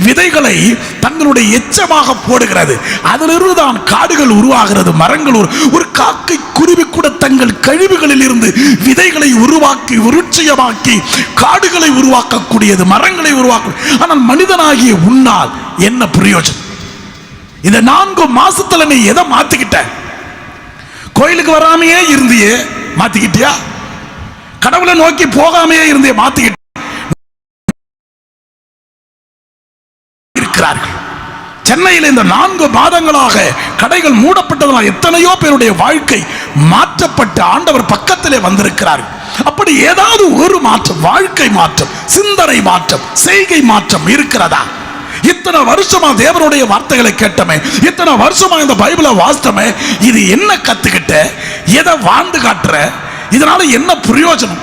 விதைகளை தங்களுடைய எச்சமாக போடுகிறது. அதிலிருந்து தான் காடுகள் உருவாகிறது, மரங்கள். ஒரு காக்கை குருவி கூட தங்கள் கழிவுகளில் இருந்து விதைகளை உருவாக்கி விருட்சியமாக்கி காடுகளை உருவாக்கக்கூடியது, மரங்களை உருவாக்க. ஆனால் மனிதனாகிய உன்னால் என்ன பிரயோஜனம்? இந்த 4 மாசத்துல நீ எதை மாத்திக்கிட்ட? கோயிலுக்கு வராமையே இருந்தியே மாத்திக்கிட்டியா? கடவுளை நோக்கி போகாமையே இருந்தே மாத்திக்கிட்டு இருக்கிறார்கள். சென்னையில் இந்த 4 மாதங்களாக கடைகள் மூடப்பட்டதனால் எத்தனையோ பேருடைய வாழ்க்கை மாற்றப்பட்டு ஆண்டவர் பக்கத்திலே வந்திருக்கிறார்கள். அப்படி ஏதாவது ஒரு மாற்றம், வாழ்க்கை மாற்றம், சிந்தனை மாற்றம், செய்கை மாற்றம் இருக்கிறதா? இத்தனை வருஷமா தேவனுடைய வார்த்தைகளை கேட்டமே, இத்தனை வருஷமா இந்த பைபிளை வாசித்தமே, இது என்ன கத்துக்கிட்ட? எதை வாழ்ந்து காட்டுற? இதனால என்ன பிரயோஜனம்?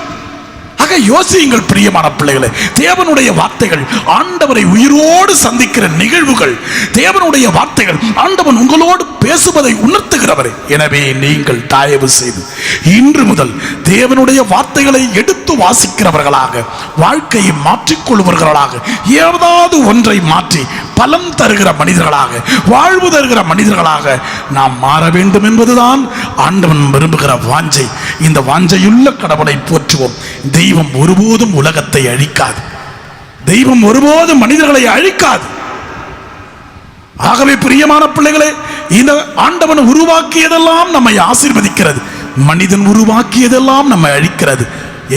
ஆக யோசியுங்கள் பிரியமான பிள்ளைகளே. தேவனுடைய வார்த்தைகள் ஆண்டவரை உயிரோடு சந்திக்கிற நிகழ்வுகள். தேவனுடைய வார்த்தைகள் ஆண்டவன் உங்களோடு பேசுவதை உணர்த்துகிறவரே. எனவே நீங்கள் தயவு செய்து இன்று முதல் தேவனுடைய வார்த்தைகளை எடுத்து வாசிக்கிறவர்களாக, வாழ்க்கையை மாற்றிக்கொள்வர்களாக, ஏதாவது ஒன்றை மாற்றி பலம் தருகிற மனிதர்களாக, வாழ்வு தருகிற மனிதர்களாக நாம் மாற வேண்டும் என்பதுதான் ஆண்டவன் விரும்புகிற வாஞ்சை. இந்த வாஞ்சையுள்ள கடவுளை போற்றுவோம். தெய்வம் ஒருபோதும் உலகத்தை அழிக்காது, தெய்வம் ஒருபோதும் மனிதர்களை அழிக்காது. ஆகவே பிரியமான பிள்ளைகளே, இந்த ஆண்டவன் உருவாக்கியதெல்லாம் நம்மை ஆசீர்வதிக்கிறது, மனிதன் உருவாக்கியதெல்லாம் நம்மை அழிக்கிறது.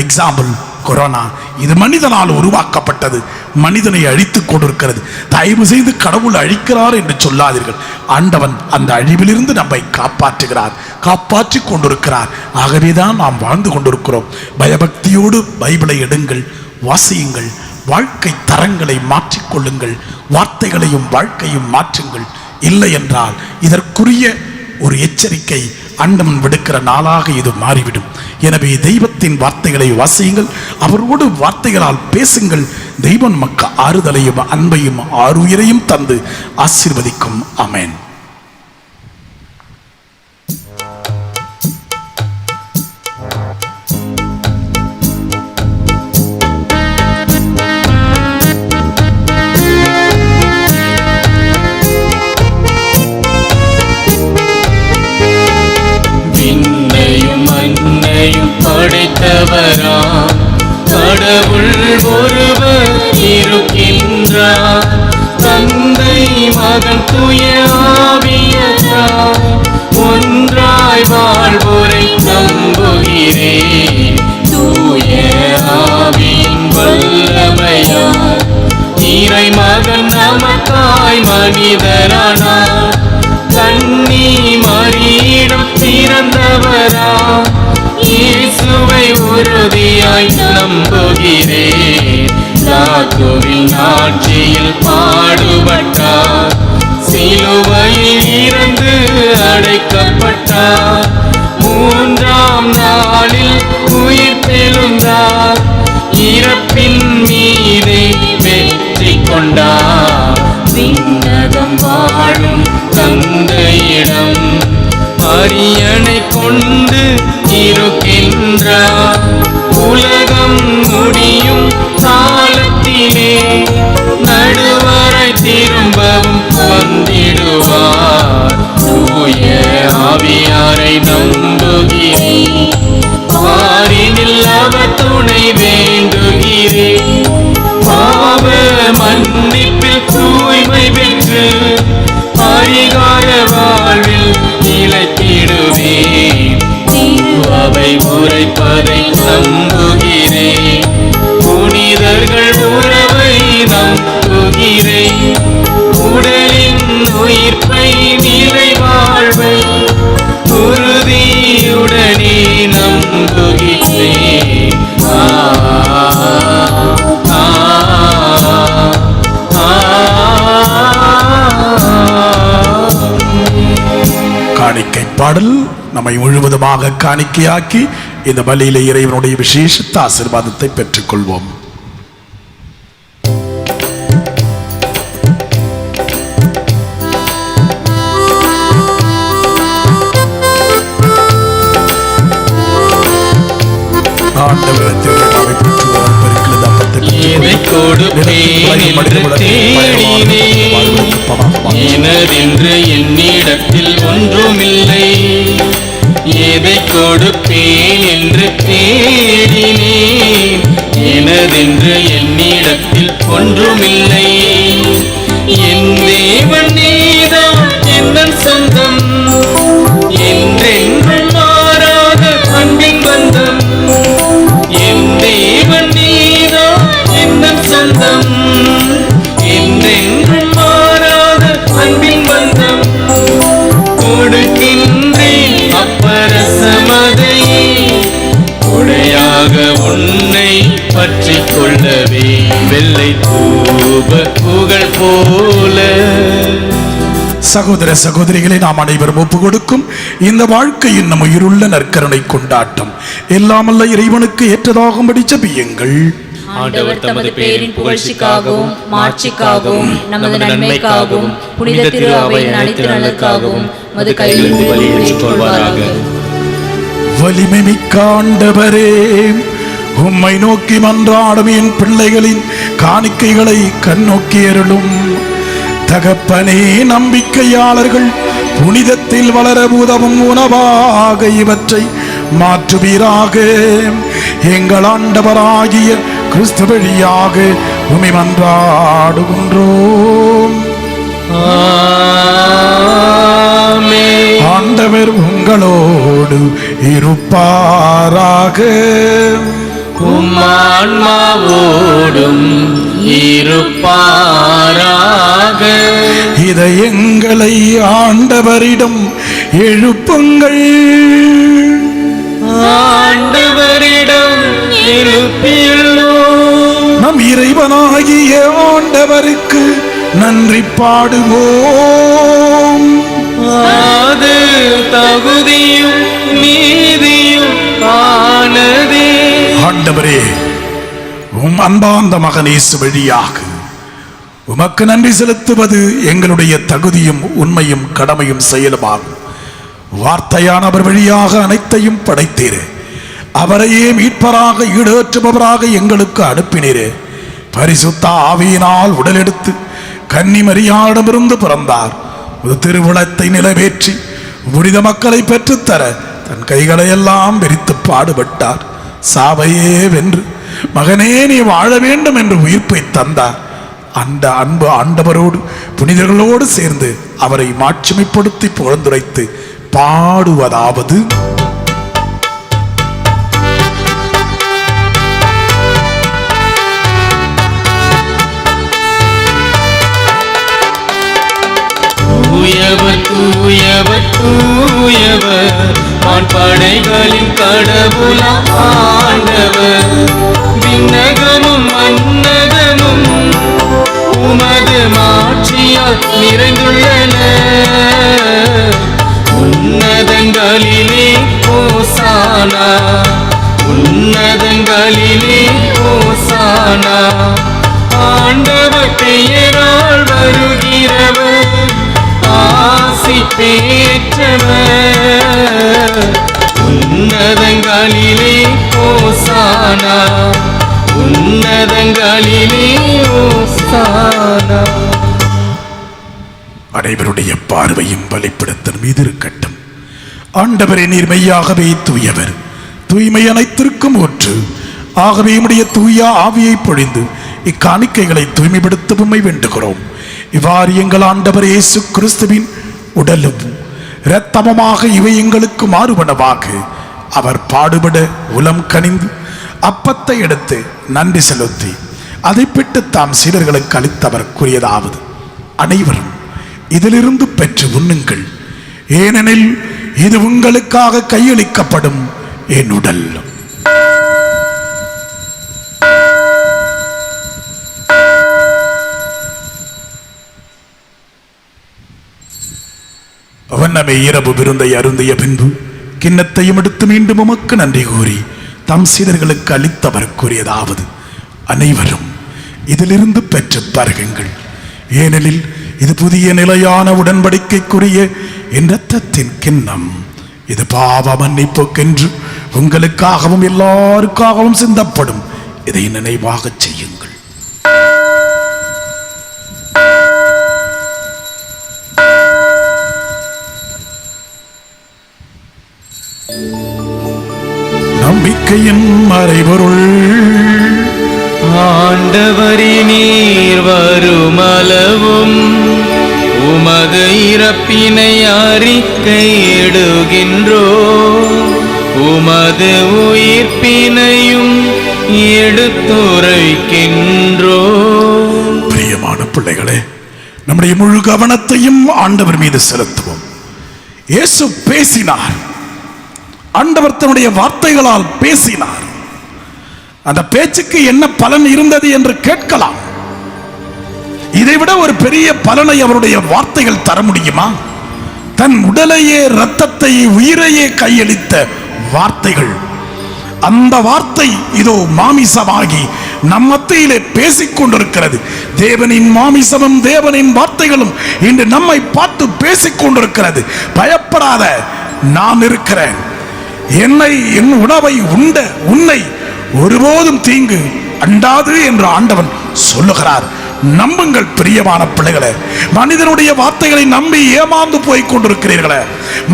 எக்ஸாம்பிள் கொரோனா இது மனிதனால் உருவாக்கப்பட்டது, மனிதனை அழித்துக் கொண்டிருக்கிறது. தயவு செய்து கடவுள் அழிக்கிறார் என்று சொல்லாதீர்கள். ஆண்டவன் அந்த அழிவிலிருந்து நம்மை காப்பாற்றுகிறார், காப்பாற்றிக் கொண்டிருக்கிறார். ஆகவேதான் நாம் வாழ்ந்து கொண்டிருக்கிறோம். பயபக்தியோடு பைபிளை எடுங்கள், வாசியுங்கள், வாழ்க்கை தரங்களை மாற்றிக்கொள்ளுங்கள், வார்த்தைகளையும் வாழ்க்கையும் மாற்றுங்கள். இல்லை என்றால் இதற்குரிய ஒரு எச்சரிக்கை ஆண்டவன் விடுக்கிற நாளாக இது மாறிவிடும். எனவே தெய்வத்தின் வார்த்தைகளை வாசியுங்கள், அவரோடு வார்த்தைகளால் பேசுங்கள். தெய்வம் நமக்கு ஆறுதலையும் அன்பையும் ஆறுயிரையும் தந்து ஆசீர்வதிக்கும். ஆமென். படைத்தவரா கடவுள் ஒருவர் இருக்கின்றார், தந்தை மகன் தூய ஆவியார் ஒன்றாய் வாழ்வோரை நம்புகிறேன். தூய ஆவியின் வல்லமையார் இறை மகன் நமக்காய் மனிதரானார், கன்னி மரியிடம் பிறந்தவரா இயேசுவை உறுதியாய் நம்புகிறேன். லாத்துவின் ஆட்சியில் பாடுபட்டார், சிலுவையில் இறந்து அடைக்கப்பட்டார், மூன்றாம் நாளில் உயிர் தெழுந்தார், இறப்பின் மீதே வெற்றி கொண்டார். விண்ணகம் வாழும் தந்தையிடம் அரியணை கொண்டு இருக்கின்றார், உலகம் முடியும் காலத்திலே நடுவரை திரும்பவும் வந்திடுவார். தூய ஆவியாரை நம்புகிறேன், பாரினில் அவர் துணை வேண்டுகிறேன். பாவ மன்னிப்பில் தூய்மை பெற்று பரிகார வாழ்வில் நிலைத்திடுவேன். அவை உரைப்பதை நம்புகிறேன், புனிதர்கள் உறவை நம்புகிறேன். உடலின் உயிர்ப்பை நிலை வாழ்வை உறுதியுடனே நம்புகிறேன். காணிக்கை பாடல் நம்மை முழுவதுமாக காணிக்கையாக்கி இந்த பலியிலே இறைவனுடைய விசேஷத்த ஆசீர்வாதத்தை பெற்றுக் கொள்வோம். எனதென்று என்னிடத்தில் ஒன்றுமில்லை, எதை கொடுப்பேன் என்று தேடினேன். எனதென்று என்னிடத்தில் ஒன்றுமில்லை, என் தேவன் நீதான் என் சொந்தம், என்றென்றும் மாறாத அன்பின் பந்தம். என் தேவன் நீதான் என் சொந்தம், என்றென்றும் மாறாத அன்பின் பந்தம். கொடுக்கின்றேன் அப்பரசமதை, கொடையாக உன்னை பற்றி கொள்ளவே வெள்ளை தூப புகழ் போல. சகோதர சகோதரிகளை நாம் அனைவரும் ஒப்பு கொடுக்கும் இந்த வாழ்க்கையின் நம் உயிருள்ள நற்கருணை கொண்டாட்டம் எல்லாமல்ல இறைவனுக்கு ஏற்றதாகும்படி ஜெபியுங்கள். ஆண்டவர் தமது பேரின் புகழ்ச்சிக்காகவும் மாட்சிக்காகவும் நமது நன்மைக்காகவும் புனித திரு அவையின் அனைத்து நலனுக்காகவும் மது கையிலிருந்து பலி ஏற்றுக்கொள்வாராக. வலிமை மிக்க ஆண்டவரே, உம்மை நோக்கி மன்றாடும் என் பிள்ளைகளின் காணிக்கைகளை கண்ணோக்கி அருளும். தகப்பனே, நம்பிக்கையாளர்கள் புனிதத்தில் வளர உதவும் உணவாக இவற்றை மாற்றுவீராக. எங்கள் ஆண்டவராகிய கிறிஸ்து வழியாக உம்மை மன்றாடுகின்றோம். ஆண்டவர் உங்களோடு இருப்பாராக. ஆன்மாவோடும் இருப்பாராக. இதை எங்களை ஆண்டவரிடம் எழுப்புங்கள். ஆண்டவரிடம் எழுப்பியுள்ளோம். நம் இறைவனாகிய ஆண்டவருக்கு நன்றி பாடுவோம். அது தகுதியும் நீதியும் ஆனதே. ஆண்டவரே, உம் அன்பார்ந்த மகன் இயேசு வழியாக உமக்கு நன்றி செலுத்துவது எங்களுடைய தகுதியும் உண்மையும் கடமையும் செயலுமாகும். வார்த்தையானவர் வழியாக அனைத்தையும் படைத்தீரே, அவரையே மீட்பராக ஈடேற்றுபவராக எங்களுக்கு அனுப்பினீரே. பரிசுத்த ஆவியினால் உடலெடுத்து கன்னிமரியாரிடமிருந்து பிறந்தார். ஒரு திருவுளத்தை நிறைவேற்றி புனித மக்களை பெற்றுத்தர தன் கைகளை எல்லாம் விரித்து பாடுபட்டார். சாவையே வென்று மகனே நீ வாழ வேண்டும் என்று உயிர்ப்பை தந்தார். அந்த அன்பு ஆண்டவரோடு புனிதர்களோடு சேர்ந்து அவரை மாட்சிமைப்படுத்தி புகழ்ந்துரைத்து பாடுவதாவது: தூயவர் தூயவர் தூயவர் வான்படைகளின் கடவுளாம் ஆண்டவர். விண்ணகமும் மன்னகமும் உமது மாட்சியால் நிறைந்துள்ளன. உன்னதங்களிலே ஓசானா, உன்னதங்களிலே ஓசானா. ஆண்டவர் பெயரால் வருகிறவர் ஆசி பெற்றவர். உன்னதங்களிலே ஓசானா, உன்னதங்களிலே ஓசானா. அனைவருடைய பார்வையும் பலிப்பிடத்தின் மீது இருக்கட்டும். ஆண்டவரே, நீர் மெய்யாகவே தூயவர், தூய்மை அனைத்திற்கும் ஊற்று. ஆகவே உம்முடைய தூய ஆவியை பொழிந்து இக்காணிக்கைகளை தூய்மைப்படுத்த உம்மை வேண்டுகிறோம். இவ்வாறு எங்கள் ஆண்டவர் இயேசு கிறிஸ்துவின் உடலும் இரத்தமுமாக இவை எங்களுக்கு மாறுபனவாக அவர் பாடுபட உளம் கனிந்து அப்பத்தை எடுத்து நன்றி செலுத்தி அதை பிட்டு தாம் சீடர்களுக்கு அளித்தவர் கூறியதாவது: அனைவரும் இதிலிருந்து பெற்று உண்ணுங்கள், ஏனெனில் இது உங்களுக்காக கையளிக்கப்படும் என் உடல். அவனமே இரவு விருந்தை அருந்திய பின்பு கிண்ணத்தையும் எடுத்து மீண்டும் உமக்கு நன்றி கூறி தம் சீடர்களுக்கு அளித்தவர் கூறியதாவது: அனைவரும் இதிலிருந்து பெற்று பருகுங்கள், ஏனெனில் இது புதிய நிலையான உடன்படிக்கைக்குரிய என் இரத்தத்தின் கிண்ணம். இது பாவ மன்னிப்புக்கென்று உங்களுக்காகவும் எல்லாருக்காகவும் சிந்தப்படும். இதை நினைவாக செய்யுங்கள். நம்பிக்கையின் மறைபொருள். ஆண்டவரே, நீர் வருமளவும் உமது இறப்பினை அறிக்கையிடுகின்றோ, உமது உயிர்ப்பினையும் எடுத்துரைக்கின்றோ. பிரியமான பிள்ளைகளே, நம்முடைய முழு கவனத்தையும் ஆண்டவர் மீது செலுத்துவோம். இயேசு பேசினார், ஆண்டவர் தன்னுடைய வார்த்தைகளால் பேசினார். அந்த பேச்சுக்கு என்ன பலன் இருந்தது என்று கேட்கலாம். இதைவிட ஒரு பெரிய பலனை அவருடைய வார்த்தைகள் தர முடியுமா? தன் உடலையே, இரத்தத்தை, உயிரையே கையளித்த வார்த்தைகள். அந்த வார்த்தை இதோ மாமிசமாகி நம் மத்தியிலே பேசிக் கொண்டிருக்கிறது. தேவனின் மாமிசமும் தேவனின் வார்த்தைகளும் இன்று நம்மை பார்த்து பேசிக் கொண்டிருக்கிறது. பயப்படாத, நான் இருக்கிறேன். என்னை, என் உணவை உண்ட உன்னை ஒருபோதும் தீங்கு அண்டாது என்று ஆண்டவன் சொல்லுகிறார். நம்புங்கள் பிரியமான பிள்ளைகளே. மனிதனுடைய வார்த்தைகளை நம்பி ஏமாந்து போய் கொண்டிருக்கிறீர்களே,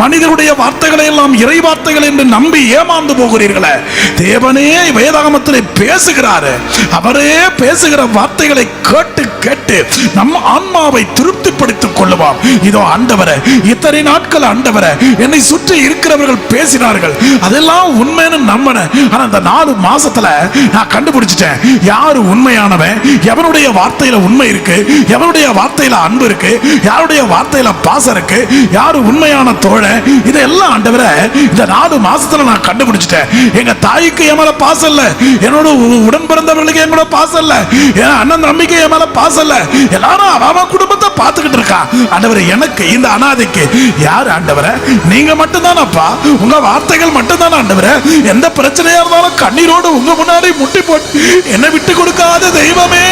மனிதனுடைய வார்த்தைகளை எல்லாம் இறை வார்த்தைகள் என்று நம்பி ஏமாந்து போகிறீர்களே. தேவனே வேதாகமத்திலே பேசுகிறாரு. அவரே பேசுகிற வார்த்தைகளை கேட்டு கேட்டு நம் ஆன்மாவை திருப்தி உறுதிப்படுத்திக் கொள்ளுவோம். இதோ ஆண்டவரே, இத்தனை நாட்கள் ஆண்டவரே என்னை சுற்றி இருக்கிறவர்கள் பேசினார்கள், அதெல்லாம் உண்மைன்னு நம்பினேன். ஆனா அந்த 4 மாசத்துல நான் கண்டுபிடிச்சிட்டேன் யாரு உண்மையானவன், எவனுடைய வார்த்தையில உண்மை இருக்கு, எவனுடைய வார்த்தையில அன்பு இருக்கு, யாருடைய வார்த்தையில பாசம் இருக்கு, யாரு உண்மையான தோழன். இதெல்லாம் ஆண்டவரே இந்த 4 மாசத்துல நான் கண்டுபிடிச்சிட்டேன். எங்க தாய்க்கு என் மேல பாசம் இல்ல, என்னோட உடன் பிறந்தவர்களுக்கு என் கூட பாசம் இல்ல, என் அண்ணன் நம்பிக்கை என் மேல பாசம் இல்ல. எல்லாரும் அவன் குடும்பத்தை பார்த்துக்கிட்டு இருக்கான். ஆண்டவரே, எனக்கு இந்த அனாதைக்கு யார் ஆண்டவரே? நீங்க மட்டும்தானப்பா. உங்க வார்த்தைகள் மட்டும்தானே ஆண்டவரே. எந்த பிரச்சனையா இருந்தாலும் கண்ணீரோடு உங்க முன்னாடி முட்டி போட்டு என்னை விட்டு கொடுக்காத தெய்வமே.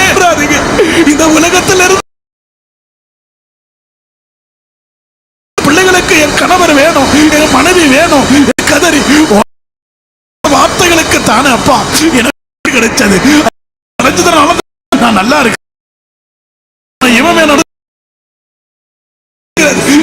இந்த உலகத்தில் இருந்து பிள்ளைகளுக்கு என் கணவர் வேணும், என் மனைவி வேணும், கதறி வார்த்தைகளுக்கு தானே அப்பா எனக்கு கிடைச்சது. நான் நல்லா இருக்கேன்.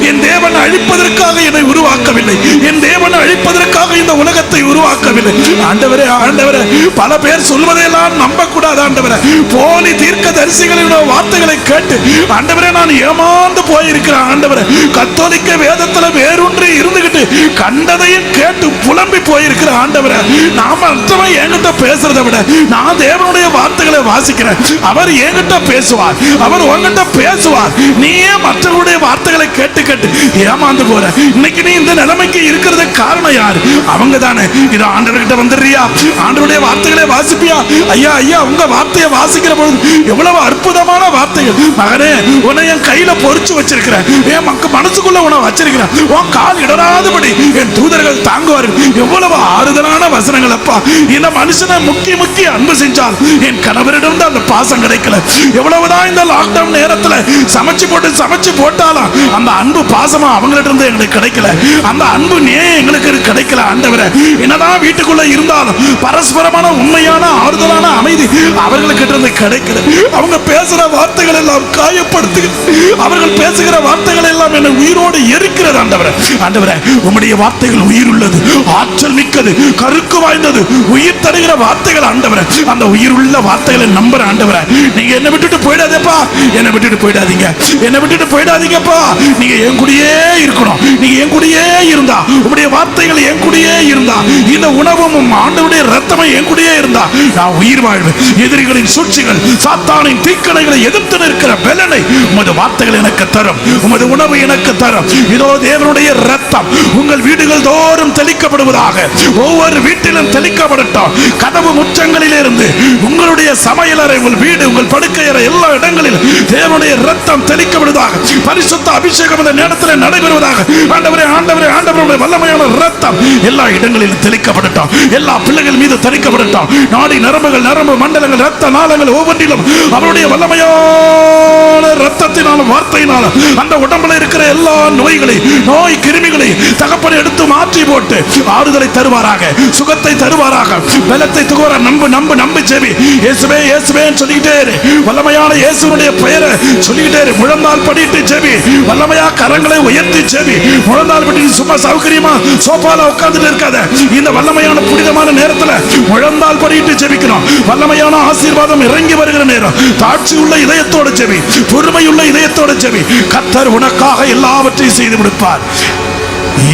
என் தேவன் அழிப்பதற்காக என்னை உருவாக்கவில்லை, என் தேவன் அழிப்பதற்காக இந்த உலகத்தை உருவாக்கவில்லை. ஆண்டவரே, ஆண்டவரே, பல பேர் சொல்வதையெல்லாம் நம்ப கூடாது ஆண்டவரே. போலி தீர்க்கதரிசிகளின் வார்த்தைகளை கேட்டு ஆண்டவரே நான் ஏமாந்து போயிருக்கிறேன் ஆண்டவரே. கத்தோலிக்க வேதத்துல வேரூன்றி இருந்துகிட்டு கண்டதையும் கேட்டு புலம்பி போயிருக்கிற ஆண்டவரே. நாம மற்றவன் என்கிட்ட பேசுறதை விட நான் தேவனுடைய வார்த்தைகளை வாசிக்கிறேன். அவர் என்கிட்ட பேசுவார், அவர் உங்ககிட்ட பேசுவார். நீயே மற்றவருடைய வார்த்தைகளை கேட்டு கேட்டு ஏமாந்து போற. இன்னைக்கு நீ இந்த நிலைமைக்கு இருக்கிறது காரணம் யாரு? அவங்க தானே. இது ஆண்டவர்கிட்ட வந்துடுறியா? ஆண்டவருடைய வார்த்தைகளை வாசிப்பியா? ஐயா ஐயா, உங்க வார்த்தையை வாசிக்கிற பொழுது எவ்வளவு அற்புதமான வார்த்தைகள். மகனே, உன்னை என் கையில பொறிச்சு வச்சிருக்கிறேன், என் மனசுக்குள்ள உன்னை வச்சிருக்கிறேன், உன் கால் இடராதபடி என் தூதர்கள் தாங்குவார்கள். எவ்வளவு ஆறுதலான வசனங்கள் அப்பா. இந்த மனுஷனை முக்கிய முக்கிய அன்பு செஞ்சால் என் கணவரிடம் அந்த பாசம் கிடைக்கல. எவ்வளவுதான் இந்த லாக்டவுன் நேரத்தில் சமைச்சு போட்டாலும் அந்த அன்பு பாசமா அவங்கள்ட்ட இருந்து எங்களுக்கு கிடைக்கல. அந்த அன்பு எங்களுக்கு கிடைக்கல ஆண்டவரே. என்னதான் வீட்டுக்குள்ள இருந்தாலும் பரஸ்பரமான உண்மையான ஆறுதலான அமைதி அவர்களுக்கு இருந்து கிடைக்கல. அவங்க பேசுற வார்த்தைகள் எல்லாம் காயப்படுத்துகிறது. அவர்கள் பேசுகிற வார்த்தைகள் எல்லாம் என்னை உயிரோடு எரிக்கிறது ஆண்டவரே. ஆண்டவரே, உம்முடைய வார்த்தைகள் உயிர் உள்ளது, ஆற்றல் மிக்கது, கருக்கு வாய்ந்தது, உயிர் தருகிற வார்த்தைகள் ஆண்டவரே. அந்த உயிர் உள்ள வார்த்தைகளை நம்புற ஆண்டவரே. நீங்க என்னை விட்டுட்டு போயிடாதேப்பா, என்னை விட்டுட்டு போயிடாதீங்க, என்னை விட்டுட்டு போயிடாதீங்கப்பா. நீங்க என் கூடயே இருக்கணும். நீங்க என் கூடயே இருந்தா, உங்களுடைய வார்த்தைகள் என் கூடயே இருந்தா, இந்த உணவும் ஆண்டவருடைய ரத்தமும் என் கூடயே இருந்தா நான் உயிர் வாழ்வேன். எதிரிகளின் சூழ்ச்சிகள், சாத்தானின் தீக்கணைகளை எதிர்த்து நிற்கிற பலனை உமது வார்த்தைகள் எனக்கு தரும், உமது உணவு எனக்கு தரும். இதோ தேவனுடைய ரத்தம் உங்கள் வீடுகள் தோறும் தெளிக்கப்படுவதாக. ஒவ்வொரு வீட்டிலும் தெளிக்கப்படட்டும். கதவு முற்றங்களில் இருந்து உங்களுடைய சமையலறை, உங்கள் வீடு, உங்கள் படுக்கையறை, எல்லா இடங்களிலும் தேவனுடைய ரத்தம் தெளிக்கப்படுவதாக. பரிசுத்த அபிஷேகம் இந்த நேரத்தில் நடைபெறுவதாக. ஆண்டவரே, ஆண்டவரே, ஆண்டவருடைய வல்லமையான ரத்தம் எல்லா இடங்களிலும் தெளிக்கப்படட்டும். எல்லா பிள்ளைகள் மீது தெளிக்கப்படட்டும். நாடி நரம்புகள், நரம்பு மண்டலங்கள், ரத்த நாளங்கள் ஒவ்வொன்றிலும் அவருடைய வல்லமையான ரத்தத்தினாலும் வார்த்தையினாலும் அந்த உடம்புல இருக்கிற எல்லா நோய் கிருமிகளை தகப்பனை எடுத்து மாற்றி போட்டு ஆறுதலை தருவாராக, சுகத்தை தருவாராக, பலத்தை தருவார. நம்பு ஜெபி. இயேசுவே இயேசுவே சொல்லிக்கிட்டே இரு. வல்லமையான இயேசுவுடைய பெயரை சொல்லிக்கிட்டே இரு. முழந்தால் படிட்டு ஜெபி. வல்லமையா கரங்களை உயர்த்தி ஜெபி. முழந்தால் படி. சும்மா சௌகரியமா சோபால உட்கார்ந்துட்டு இருக்காத. இந்த வல்லமையான புனிதமான நேரத்தில் முழந்தால் படிட்டு ஜெபிக்கணும். வல்லமையான ஆசீர்வாதம் இறங்கி வருகிற நேரம். தாட்சி உள்ள இதயத்தோடு ஜெபி, பொறுமையுள்ள இதயத்தோடு ஜெபி. கர்த்தர் உனக்காக எல்லாவற்றையும் செய்து கொடுப்பார்.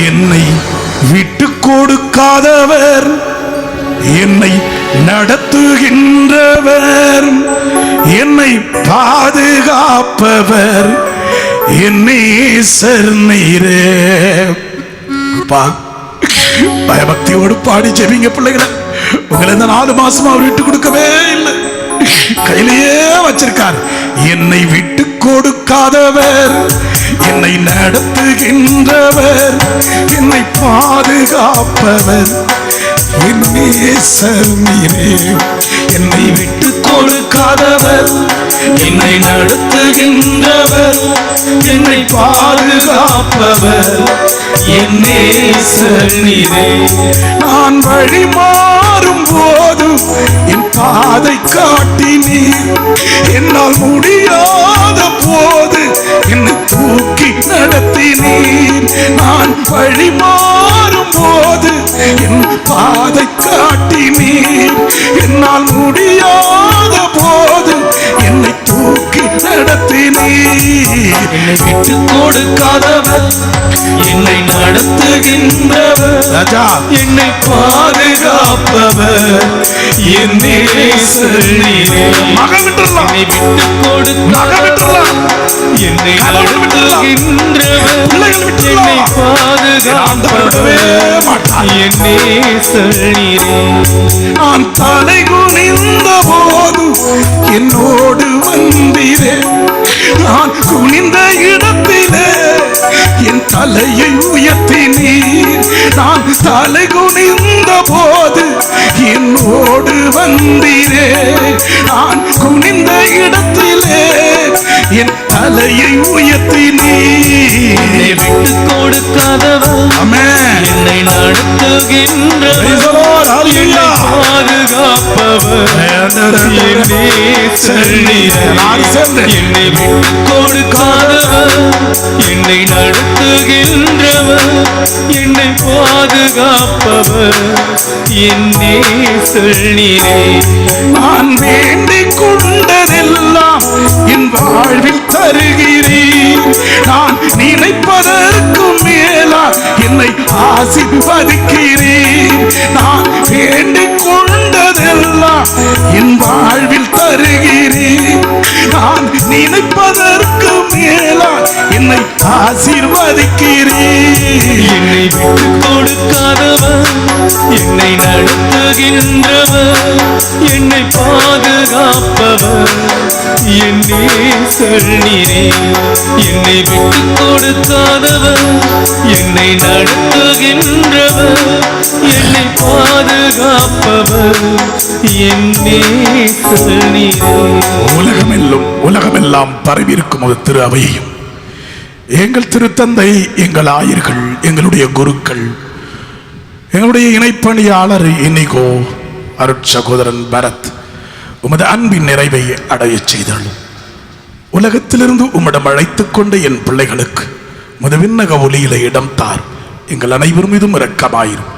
என்னை விட்டு கொடுக்காதவர், என்னை நடத்துகின்றவர், என்னை பாதுகாப்பவர், என்னை நீரே. பயபக்தியோடு பாடி ஜெபிங்க பிள்ளைகளை. உங்களை இந்த 4 மாசமா அவர் விட்டு கொடுக்கவே இல்லை, கையிலேயே வச்சிருக்கார். என்னை விட்டு கொடுக்காதவர், என்னை நடத்துகின்றவர், என்னை பாதுகாப்பவர், என்னை விட்டு கொடுக்காதவர், என்னை நடத்துகின்றவர், என்னை பாதுகாப்பவர், என்னே சந்நிதே. நான் வழி மாறும் போதும் என் பாதை காட்டினீர், என்னால் முடியாத போது என்னை தூக்கி நடத்தினீர். நான் வழி மாறும் போது என் பாதை காட்டினீர், என்னால் முடியாத போது என்னை தூக்கி நடத்தினீர். என்னை விட்டு கொடுக்காதவர், என்னை நடத்துகின்றவர், ராஜா என்னை பாதுகாப்பவர், என் நேசர் நீரே. மகன் விட்டுறலாம், என்னை விட்டு மகன் விட்டுறலாம், என்னை கணவன் விட்டுறலாம், நடத்துகின்றவர், பிள்ளைகள் விட்டுறலாம். என்னை பாதுகாப்பவர், என் நேசர் நீரே. நான் தலை குனிந்த போது என்னோடு வந்தீரே, நான் குனிந்த இடத்திலே என் தலையை உயர்த்தினீர். நான் தலை குனிந்த போது என்னோடு வந்தீரே, நான் குனிந்த இடத்திலே என் தலையை உயர்த்தினீர். என்னை விட்டு கொடுக்காதவர், ஆமென். என்னை நடத்துகின்றவர், Praise the Lord. Hallelujah. பாதுகாப்பவர், என் நேசர் நீரே. நான் சேர்ந்தேன். என்னை விட்டு கொடுக்காதவர், என்னை நடத்துகின்றவர், என்னை பாதுகாப்பவர், என் நேசர் நீரே. நான் வேண்டிக் கொண்டதெல்லாம் என் வாழ்வில் தருகிறீர். நான் நினைப்பதற்கு மேலா என்னை ஆசீர்வதிக்கிறீர். நான் வேண்டிக் கொண்டதெல்லாம் என் வாழ்வில் தருகிறீர். நான் நினைப்பதற்கு மேலா என்னை ஆசீர்வதிக்கிறீர். என்னை விட்டு கொடுக்காதவர், என்னை நடத்துகின்றவர், என்னை பாதுகாப்பவர், என் நேசர் நீரே. என்னை விட்டு கொடுக்காதவர், என்னை நடத்துகின்றவர், என்னை பாதுகாப்பவர், என் நேசர் நீரே. உலகமெல்லாம் பரவியிருக்கும் ஒரு திரு அவையையும் எங்கள் திருத்தந்தை, எங்கள் ஆயர்கள், எங்களுடைய குருக்கள், எங்களுடைய இணைப்பணியாளர் இனிகோ அருட்சகோதரன் பரத் உமது அன்பின் நிறைவை அடையச் செய்தாலும் உலகத்திலிருந்து உம்மிடம் அழைத்துக் கொண்ட என் பிள்ளைகளுக்கு உமது விண்ணக ஒளியில இடம் தார். எங்கள் அனைவரும் மீதும் இரக்கமாயிரும்.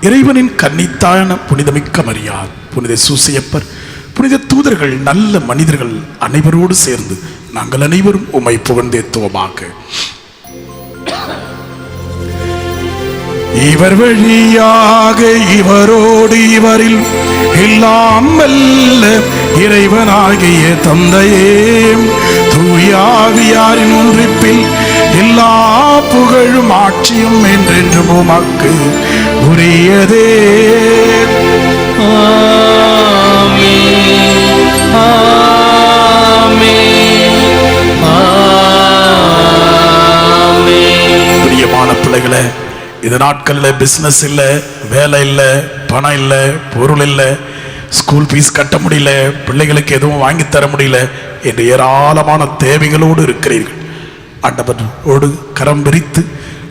இறைவனின் கன்னித்தான புனிதமிக்க மரியார், புனித சூசையப்பர், புனித தூதர்கள், நல்ல மனிதர்கள் அனைவரோடு சேர்ந்து நாங்கள் அனைவரும் உம்மை புகழ்ந்தேத்துவமாக. இவர் வழியாக இவரோடு இவரில் எல்லாம் வல்ல இறைவனாகிய தந்தையே, தூயாவியாரின் ஒன்றிப்பில் எல்லா புகழும் ஆட்சியும் என்றென்றும் உமக்கு உரியதே. ஆமென், ஆமென், ஆமென். பிரியமான பிள்ளைகளே, இந்த நாட்களில் பிஸ்னஸ் இல்லை, வேலை இல்லை, பணம் இல்லை, பொருள் இல்லை, ஸ்கூல் ஃபீஸ் கட்ட முடியல, பிள்ளைகளுக்கு எதுவும் வாங்கி தர முடியல என்று ஏராளமான தேவைகளோடு இருக்கிறீர்கள். ஆண்டவரோடு கரம் விரித்து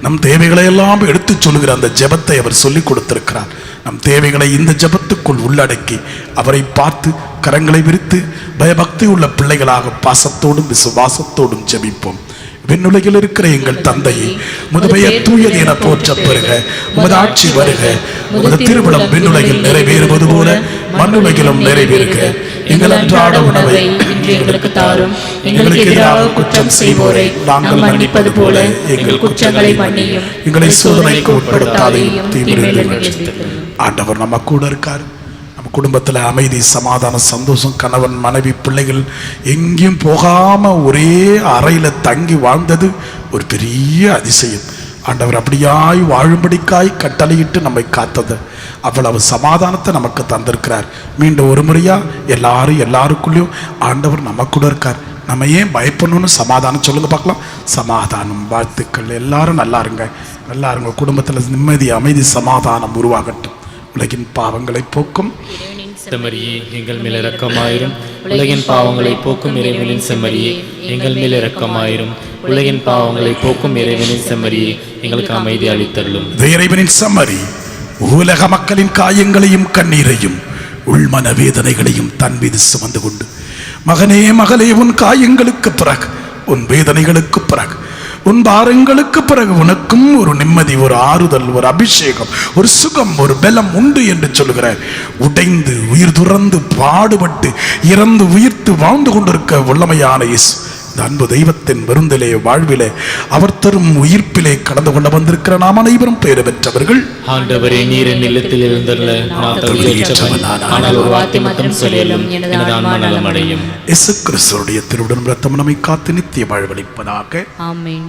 நம் தேவைகளை எல்லாம் எடுத்துச் சொல்லுகிற அந்த ஜெபத்தை அவர் சொல்லிக் கொடுத்திருக்கிறார். நம் தேவைகளை இந்த ஜெபத்துக்குள் உள்ளடக்கி அவரை பார்த்து கரங்களை விரித்து பயபக்தி உள்ள பிள்ளைகளாக பாசத்தோடும் விசுவாசத்தோடும் ஜெபிப்போம். விண்ணுலகில் இருக்கிற எங்கள் தந்தையே, உமது பெயர் தூயது என போற்றப் பெறுக. உமது ஆட்சி வருக. உமது திருவிழம் விண்ணுலகில் நிறைவேறுவது போல மண்ணுலகிலும் நிறைவேறுக. எங்கள் அன்றாட உணவை இன்று எங்களுக்கு தாரும். எங்களுக்கு எதிராக குற்றம் செய்வோரை நாங்கள் மன்னிப்பது போல எங்கள் குற்றங்களை மன்னியும். எங்களை சோதனைக்கு உட்படுத்தாதையும் தீமையிலிருந்து தீமையிலிருந்து விடுவித்தருளும். ஆண்டவர் நம்ம கூட இருக்கார். நம்ம குடும்பத்தில் அமைதி, சமாதானம், சந்தோஷம், கணவன் மனைவி பிள்ளைகள் எங்கேயும் போகாம ஒரே அறையில தங்கி வாழ்ந்தது ஒரு பெரிய அதிசயம். ஆண்டவர் அப்படியாய் வாழும்படிக்காய் கட்டளையிட்டு நம்மை காத்தது, அவ்வளவு சமாதானத்தை நமக்கு தந்திருக்கிறார். மீண்டும் ஒரு முறையா எல்லாருக்குள்ளேயும் ஆண்டவர் நம்ம கூட இருக்கார். நம்ம ஏன் பயப்படணும்னு சமாதானம் சொல்லுங்க பார்க்கலாம். சமாதானம், வாழ்த்துக்கள். எல்லாரும் நல்லா இருங்க, நல்லா இருங்க. குடும்பத்தில் நிம்மதி, அமைதி, சமாதானம் உருவாகட்டும். உலகின் பாவங்களை போக்கும் செம்மறியே, எங்கள் மேல் இரக்கமாயிரும். உலகின் பாவங்களை போக்கும் இறைவனின் செம்மறியே, எங்கள் மேல் இரக்கமாயிரும். உலகின் பாவங்களை போக்கும் இறைவனின் செம்மறியே, எங்களுக்கு அமைதி அளித்தருளும். இறைவனின் செம்மறி உலக மக்களின் காயங்களையும் கண்ணீரையும் உள்மன வேதனைகளையும் தன் மீது சுமந்து கொண்டு, மகனே மகளே, உன் காயங்களுக்கு பிறகு, உன் வேதனைகளுக்கு பிறகு, உன் பாரங்களுக்கு பிறகு உனக்கும் ஒரு நிம்மதி, ஒரு ஆறுதல், ஒரு அபிஷேகம், ஒரு சுகம், ஒரு பலம் உண்டு என்று சொல்லுகிற, உடைந்து உயிர் துறந்து பாடுபட்டு இறந்து உயிர்த்து வாழ்ந்து கொண்டிருக்க வல்லமையான இயேசு இந்த அன்பு தெய்வத்தின் விருந்திலே வாழ்விலே அவர் தரும் உயிர்ப்பிலே கடந்து கொள்ள வந்திருக்கிற நாம் அனைவரும் பெயர் பெற்றவர்கள். ஆண்டவரே, நீர் என் இல்லத்தில் எழுந்தருள நான் தகுதியற்றவன். ஆனால் ஒரு வார்த்தை மட்டும் சொல்லிலும் எனது ஆன்மா நலமடையும். இயேசு கிறிஸ்துவுடைய திருவுடலும் இரத்தமும் நம்மை காத்து நித்திய வாழ்வளிப்பதாக. ஆமென்.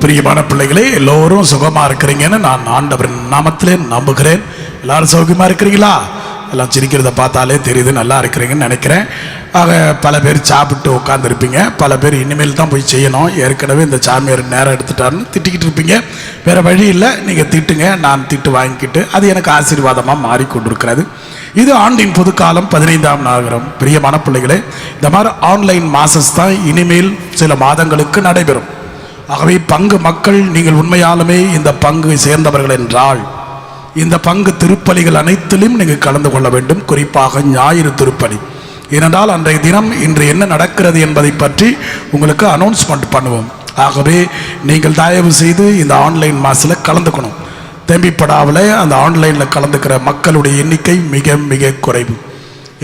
பிரியமான பிள்ளைகளே, எல்லோரும் சுகமா இருக்கிறீங்கன்னு நான் ஆண்டவரின் நாமத்திலே நம்புகிறேன். எல்லாரும் சௌக்கியமா இருக்கிறீங்களா? எல்லாம் சிரிக்கிறத பார்த்தாலே தெரியுது நல்லா இருக்கிறீங்கன்னு நினைக்கிறேன். ஆக பல பேர் சாப்பிட்டு உட்காந்துருப்பீங்க, பல பேர் இனிமேல் தான் போய் செய்யணும். ஏற்கனவே இந்த சாமியார் நேரம் எடுத்துட்டாருன்னு திட்டிக்கிட்டு இருப்பீங்க. வேற வழி இல்லை, நீங்கள் திட்டுங்க, நான் திட்டு வாங்கிக்கிட்டு அது எனக்கு ஆசீர்வாதமாக மாறிக்கொண்டிருக்கிறது. இது ஆண்டின் பொதுக்காலம் 15ஆம் நகரம். பிரியமான பிள்ளைகளே, இந்த மாதிரி ஆன்லைன் மாசஸ் தான் இனிமேல் சில மாதங்களுக்கு நடைபெறும். ஆகவே பங்கு மக்கள், நீங்கள் உண்மையாலுமே இந்த பங்கு சேர்ந்தவர்கள் என்றால் இந்த பங்கு திருப்பலிகள் அனைத்திலும் நீங்கள் கலந்து கொள்ள வேண்டும். குறிப்பாக ஞாயிறு திருப்பலி. ஏனென்றால் அன்றைய தினம் இன்று என்ன நடக்கிறது என்பதை பற்றி உங்களுக்கு அனௌன்ஸ்மெண்ட் பண்ணுவோம். ஆகவே நீங்கள் தயவு செய்து இந்த ஆன்லைன் மாசில் கலந்துக்கணும். தேம்பிப்படாவில் அந்த ஆன்லைனில் கலந்துக்கிற மக்களுடைய எண்ணிக்கை மிக மிக குறைவு.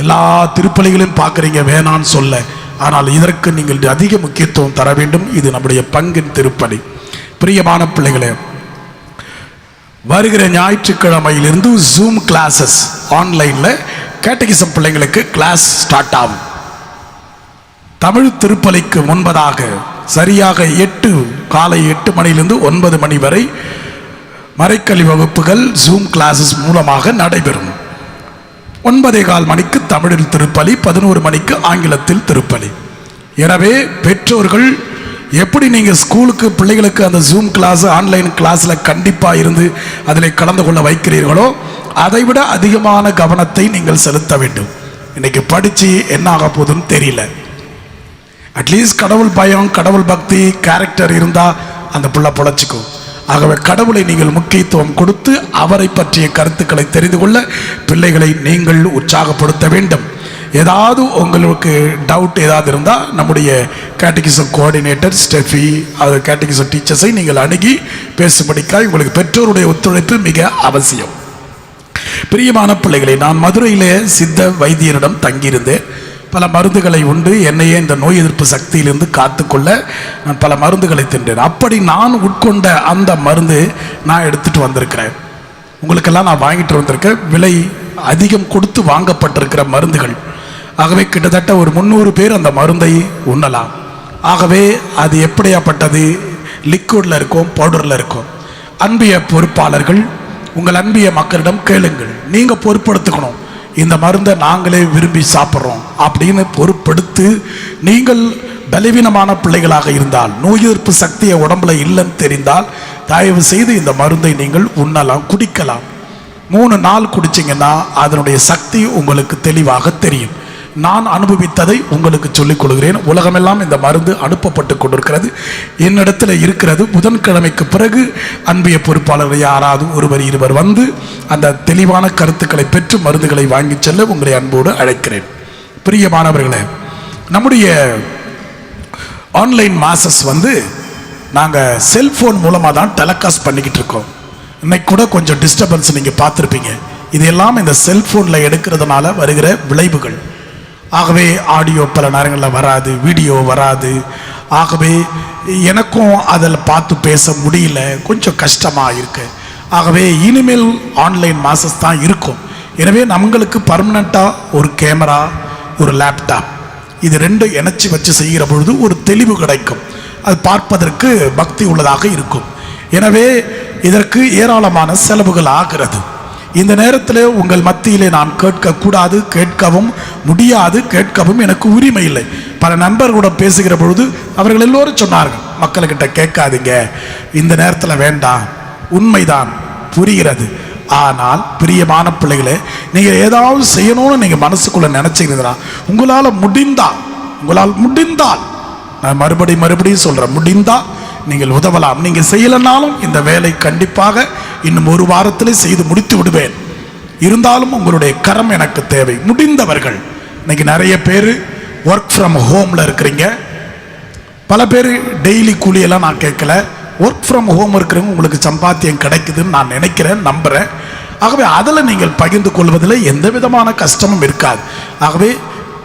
எல்லா திருப்பலிகளையும் பார்க்குறீங்க, வேணான்னு சொல்ல, ஆனால் இதற்கு நீங்கள் அதிக முக்கியத்துவம் தர வேண்டும். இது நம்முடைய பங்கின் திருப்பலி. பிரியமான பிள்ளைகளே, வருகிற ஞாயிற்றுக்கிழமையிலிருந்து ஜூம் கிளாஸஸ் ஆன்லைனில் கேட்டகிசம் பிள்ளைங்களுக்கு கிளாஸ் ஸ்டார்ட் ஆகும். தமிழ் திருப்பலிக்கு முன்பதாக சரியாக காலை 8 மணியிலிருந்து 9 மணி வரை மறைக்கல்வி வகுப்புகள் ஜூம் கிளாஸஸ் மூலமாக நடைபெறும். 9:15 மணிக்கு தமிழில் திருப்பலி, 11 மணிக்கு ஆங்கிலத்தில் திருப்பலி. எனவே பெற்றோர்கள் எப்படி நீங்கள் ஸ்கூலுக்கு பிள்ளைகளுக்கு அந்த ஜூம் கிளாஸ் ஆன்லைன் கிளாஸில் கண்டிப்பாக இருந்து அதில் கலந்து கொள்ள வைக்கிறீர்களோ அதைவிட அதிகமான கவனத்தை நீங்கள் செலுத்த வேண்டும். இன்னைக்கு படித்து என்ன ஆக போகுதுன்னு தெரியல. அட்லீஸ்ட் கடவுள் பயம், கடவுள் பக்தி, கேரக்டர் இருந்தால் அந்த பிள்ளை பொழைச்சிக்கும். ஆகவே கடவுளை நீங்கள் முக்கியத்துவம் கொடுத்து அவரை பற்றிய கருத்துக்களை தெரிந்து கொள்ள பிள்ளைகளை நீங்கள் உற்சாகப்படுத்த வேண்டும். ஏதாவது உங்களுக்கு டவுட் ஏதாவது இருந்தால் நம்முடைய கேட்டகிசம் கோஆர்டினேட்டர் ஸ்டெஃபி, அது கேட்டகிசம் டீச்சர்ஸை நீங்கள் அணுகி பேசும்படிக்காக உங்களுக்கு பெற்றோருடைய ஒத்துழைப்பு மிக அவசியம். பிரியமான பிள்ளைகளை, நான் மதுரையிலே சித்த வைத்தியரிடம் தங்கியிருந்தேன். பல மருந்துகளை உண்டு என்னையே இந்த நோய் எதிர்ப்பு சக்தியிலிருந்து காத்துக்கொள்ள நான் பல மருந்துகளை தின்றேன். அப்படி நான் உட்கொண்ட அந்த மருந்து நான் எடுத்துட்டு வந்திருக்கிறேன். உங்களுக்கெல்லாம் நான் வாங்கிட்டு வந்திருக்கேன். விலை அதிகம் கொடுத்து வாங்கப்பட்டிருக்கிற மருந்துகள். ஆகவே கிட்டத்தட்ட ஒரு 300 பேர் அந்த மருந்தை உண்ணலாம். ஆகவே அது எப்படியாப்பட்டது? லிக்விடில் இருக்கும், பவுடரில் இருக்கும். அன்பிய பொறுப்பாளர்கள், உங்கள் அன்பிய மக்களிடம் கேளுங்கள். நீங்கள் பொறுப்படுத்திக்கணும். இந்த மருந்தை நாங்களே விரும்பி சாப்பிட்றோம் அப்படின்னு பொறுப்படுத்து, நீங்கள் பலவீனமான பிள்ளைகளாக இருந்தால், நோய் எதிர்ப்பு சக்தியை உடம்புல இல்லைன்னு தெரிந்தால் தயவு செய்து இந்த மருந்தை நீங்கள் உண்ணலாம், குடிக்கலாம். 3 நாள் குடிச்சிங்கன்னா அதனுடைய சக்தி உங்களுக்கு தெளிவாக தெரியும். நான் அனுபவித்ததை உங்களுக்கு சொல்லிக் கொள்கிறேன். உலகமெல்லாம் இந்த மருந்து அனுப்பப்பட்டு கொண்டிருக்கிறது, என்னிடத்தில் இருக்கிறது. புதன்கிழமைக்கு பிறகு அன்பிய பொறுப்பாளர்கள் யாராவது ஒருவர் 2 வந்து அந்த தெளிவான கருத்துக்களை பெற்று மருந்துகளை வாங்கி செல்ல உங்களை அன்போடு அழைக்கிறேன். பிரியமானவர்களே, நம்முடைய ஆன்லைன் மாசஸ் நாங்கள் செல்ஃபோன் மூலமாக தான் டெலகாஸ்ட் பண்ணிக்கிட்டு இருக்கோம். இன்னைக்கு கூட கொஞ்சம் டிஸ்டர்பன்ஸ் நீங்கள் பார்த்துருப்பீங்க. இதெல்லாம் இந்த செல்ஃபோனில் எடுக்கிறதுனால வருகிற விளைவுகள். ஆகவே ஆடியோ பல நேரங்களில் வராது, வீடியோ வராது. ஆகவே எனக்கும் அதில் பார்த்து பேச முடியல, கொஞ்சம் கஷ்டமாக இருக்கு. ஆகவே இனிமேல் ஆன்லைன் மாசஸ் தான் இருக்கும். எனவே நம்மளுக்கு பர்மனெண்ட்டாக ஒரு கேமரா, ஒரு லேப்டாப், இது 2 இணைச்சி வச்சு செய்கிற பொழுது ஒரு தெளிவு கிடைக்கும். அது பார்ப்பதற்கு பக்தி உள்ளதாக இருக்கும். எனவே இதற்கு ஏராளமான செலவுகள் ஆகிறது. இந்த நேரத்தில் உங்கள் மத்தியிலே நான் கேட்கக்கூடாது, கேட்கவும் முடியாது, கேட்கவும் எனக்கு உரிமை இல்லை. பல நண்பர்களோட பேசுகிற பொழுது அவர்கள் எல்லோரும் சொன்னார்கள், மக்கள்கிட்ட கேட்காதீங்க, இந்த நேரத்தில் வேண்டாம். உண்மைதான், புரிகிறது. ஆனால் பிரியமான பிள்ளைகளே, நீங்கள் ஏதாவது செய்யணும்னு நீங்கள் மனசுக்குள்ளே நினச்சிக்கிறீங்களா? உங்களால் முடிந்தால் நான் மறுபடியும் சொல்கிறேன், முடிந்தால் நீங்கள் உதவலாம். நீங்கள் செய்யலைனாலும் இந்த வேலை கண்டிப்பாக இன்னும் 1 வாரத்தில் செய்து முடித்து விடுவேன். இருந்தாலும் உங்களுடைய கரம் எனக்கு தேவை. முடிந்தவர்கள், இன்னைக்கு நிறைய பேர் ஒர்க் ஃப்ரம் ஹோமில் இருக்கிறீங்க. பல பேர் டெய்லி கூலியெல்லாம் நான் கேட்கல. ஒர்க் ஃப்ரம் ஹோம் இருக்கிறவங்க உங்களுக்கு சம்பாத்தியம் கிடைக்குதுன்னு நான் நினைக்கிறேன், நம்புகிறேன். ஆகவே அதில் நீங்கள் பகிர்ந்து கொள்வதில் எந்த விதமான கஷ்டமும் இருக்காது. ஆகவே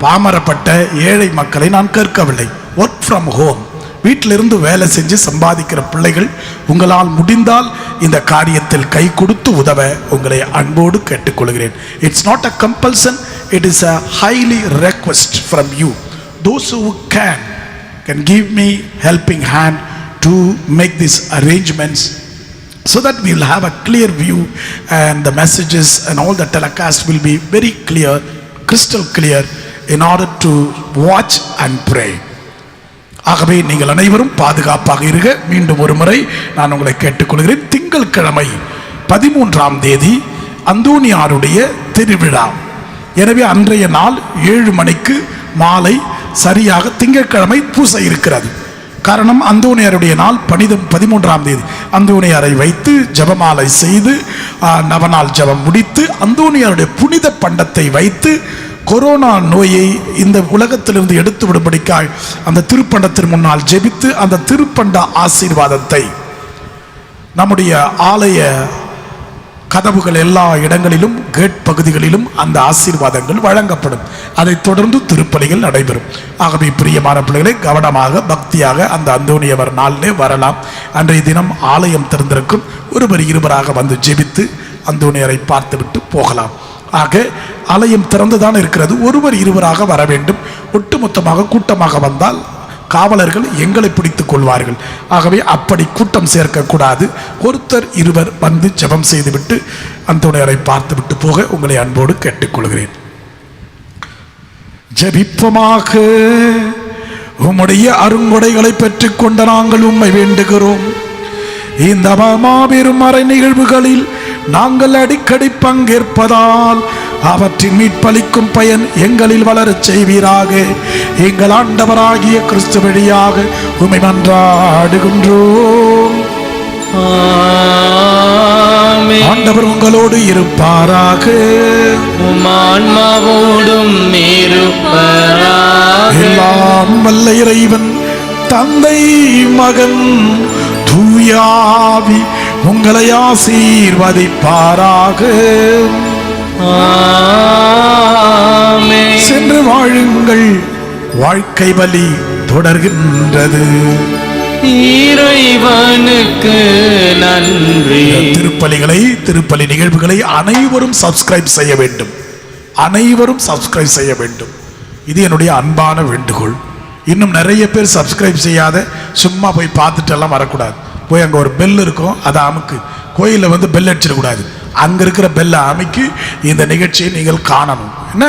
பாமரப்பட்ட ஏழை மக்களை நான் கேட்கவில்லை. ஒர்க் ஃப்ரம் ஹோம், வீட்டிலிருந்து வேலை செஞ்சு சம்பாதிக்கிற பிள்ளைகள், உங்களால் முடிந்தால் இந்த காரியத்தில் கை கொடுத்து உதவ உங்களை அன்போடு கேட்டுக்கொள்கிறேன். It's not a compulsion, it is a highly request from you. Those who can give me helping hand to make these arrangements so that we will have a clear view and the messages and all the telecast will be very clear, crystal clear, in order to watch and pray. ஆகவே நீங்கள் அனைவரும் பாதுகாப்பாக இருக்க மீண்டும் ஒரு முறை நான் உங்களை கேட்டுக்கொள்கிறேன். திங்கட்கிழமை 13ஆம் தேதி அந்தோனியாருடைய திருவிழா. எனவே அன்றைய நாள் 7 மணிக்கு மாலை சரியாக திங்கட்கிழமை பூசை இருக்கிறது. காரணம், அந்தோனியாருடைய நாள் 13ஆம் தேதி அந்தோனியாரை வைத்து ஜபமாலை செய்து நவநாள் ஜபம் முடித்து அந்தோனியாருடைய புனித பண்டத்தை வைத்து கொரோனா நோயை இந்த உலகத்திலிருந்து எடுத்து விடும்படிக்காய் அந்த திருப்பண்டத்தின் முன்னால் ஜெபித்து அந்த திருப்பண்ட ஆசீர்வாதத்தை நம்முடைய ஆலய கதவுகள் எல்லா இடங்களிலும் கேட் பகுதிகளிலும் அந்த ஆசீர்வாதங்கள் வழங்கப்படும். அதைத் தொடர்ந்து திருப்பலிகள் நடைபெறும். ஆகவே பிரியமான பிள்ளைகளை கவனமாக பக்தியாக அந்த அந்தோணியவர் நாளிலே வரலாம். அன்றைய தினம் ஆலயம் திறந்திருக்கும். ஒருவர் இருவராக வந்து ஜெபித்து அந்தோணியரை பார்த்துவிட்டு போகலாம். ஆக ஆலயம் திறந்துதான் இருக்கிறது. ஒருவர் இருவராக வர வேண்டும். ஒட்டுமொத்தமாக கூட்டமாக வந்தால் காவலர்கள் எங்களை பிடித்துக் கொள்வார்கள். ஆகவே அப்படி கூட்டம் சேர்க்கக்கூடாது. ஒருத்தர் இருவர் வந்து ஜெபம் செய்துவிட்டு அந்தோணியரை பார்த்துவிட்டு போக உங்களை அன்போடு கேட்டுக்கொள்கிறேன். ஜெபிப்போமாக. உம்முடைய அருங்கொடைகளை பெற்றுக் கொண்ட நாங்கள் உம்மை வேண்டுகிறோம். இந்த மாபெரும் மறை நிகழ்வுகளில் நாங்கள் அடிக்கடி பங்கேற்பதால் அவற்றின் மீட்பளிக்கும் பயன் எங்களில் வளரச் செய்வீராக. எங்கள் ஆண்டவராகிய கிறிஸ்து வழியாக உம்மை மன்றாடுகின்றோம். ஆண்டவர் உங்களோடு இருப்பாராக. ஆன்மாவோடும் இருப்பாராக. எல்லாம் வல்ல இறைவன் தந்தை மகன் தூயாவி உங்களை ஆசீர்வதிப்பாராக. சென்று வாழுங்கள். வாழ்க்கை பலி தொடர்கின்றது. இறைவனுக்கு நன்றி. திருப்பலி நிகழ்வுகளை அனைவரும் சப்ஸ்கிரைப் செய்ய வேண்டும். அனைவரும் சப்ஸ்கிரைப் செய்ய வேண்டும். இது என்னுடைய அன்பான வேண்டுகோள். இன்னும் நிறைய பேர் சப்ஸ்கிரைப் செய்யாத சும்மா போய் பார்த்துட்டு எல்லாம் வரக்கூடாது. போய் அங்கே ஒரு பெல் இருக்கும், அதை அமுக்கு. கோயிலில் வந்து பெல் அடிச்சிடக்கூடாது. அங்கே இருக்கிற பெல்லை அமைக்கி இந்த நிகழ்ச்சியை நீங்கள் காணணும். என்ன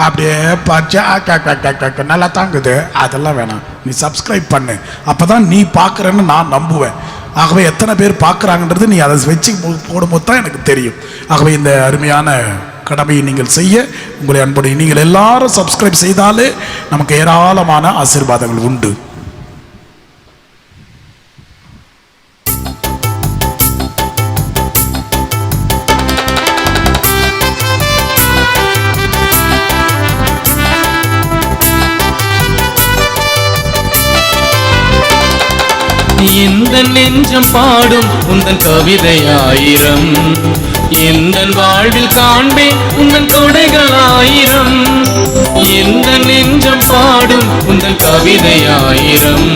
அப்படியே பார்த்து நல்லா தாங்குது, அதெல்லாம் வேணாம். நீ சப்ஸ்கிரைப் பண்ணு. அப்போ தான் நீ பார்க்குறேன்னு நான் நம்புவேன். ஆகவே எத்தனை பேர் பார்க்குறாங்கன்றது நீ அதை வச்சு போடும்போது தான் எனக்கு தெரியும். ஆகவே இந்த அருமையான கடமையை நீங்கள் செய்ய உங்களை அன்போடு நீங்கள் எல்லாரும் சப்ஸ்கிரைப் செய்தாலே நமக்கு ஏராளமான ஆசீர்வாதங்கள் உண்டு. எந்த நெஞ்சம் பாடும் உந்தன் கவிதை ஆயிரம். எந்த வாழ்வில் காண்பேன் உந்தன் கொடைகள் ஆயிரம். எந்த நெஞ்சம் பாடும் உந்தன் கவிதை ஆயிரம்.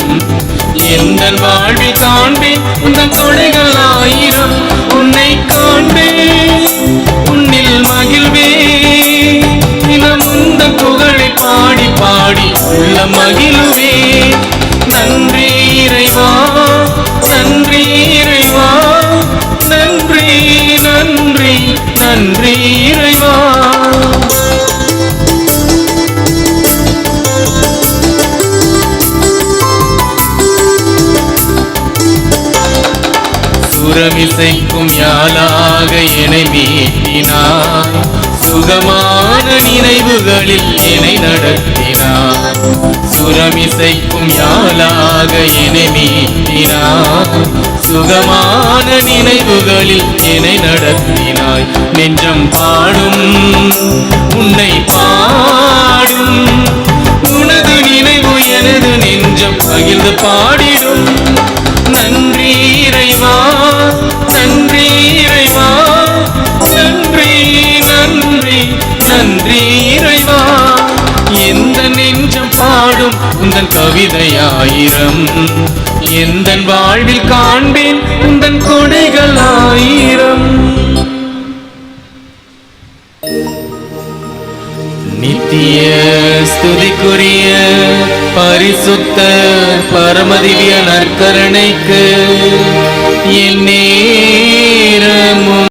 எந்த வாழ்வில் காண்பேன் உந்தன் கொடைகள் ஆயிரம். உன்னை காண்பேன், உன்னில் மகிழ்வேன். தினம் உந்தன் புகழை பாடி பாடி உள்ள மகிழ்வேன். நன்றி இறைவா, நன்றி இறைவா, நன்றி நன்றி நன்றி இறைவா. சுரமிசைக்கும் யாழாக என்னை மீட்டினாய். சுகமான நினைவுகளில் என்னை நடத்தினாய். சுரமிசைக்கும் யாழாக என்னை மீட்டினாய். சுகமான நினைவுகளில் என்னை நடத்தினாய். நெஞ்சம் பாடும் உன்னை பாடும். உனது நினைவு எனது நெஞ்சம் பகிர்ந்து பாடிடும். நன்றி இறைவா, நன்றி இறைவா, நன்றி நன்றி நன்றி இறைவா. எந்த நெஞ்சம் பாடும் உந்தன் கவிதை ஆயிரம். எந்த வாழ்வில் காண்பேன் உந்தன் கொடைகள் ஆயிரம். நித்திய ஸ்துதிக்குரிய பரிசுத்த பரமதிவ்ய நற்கருணைக்கு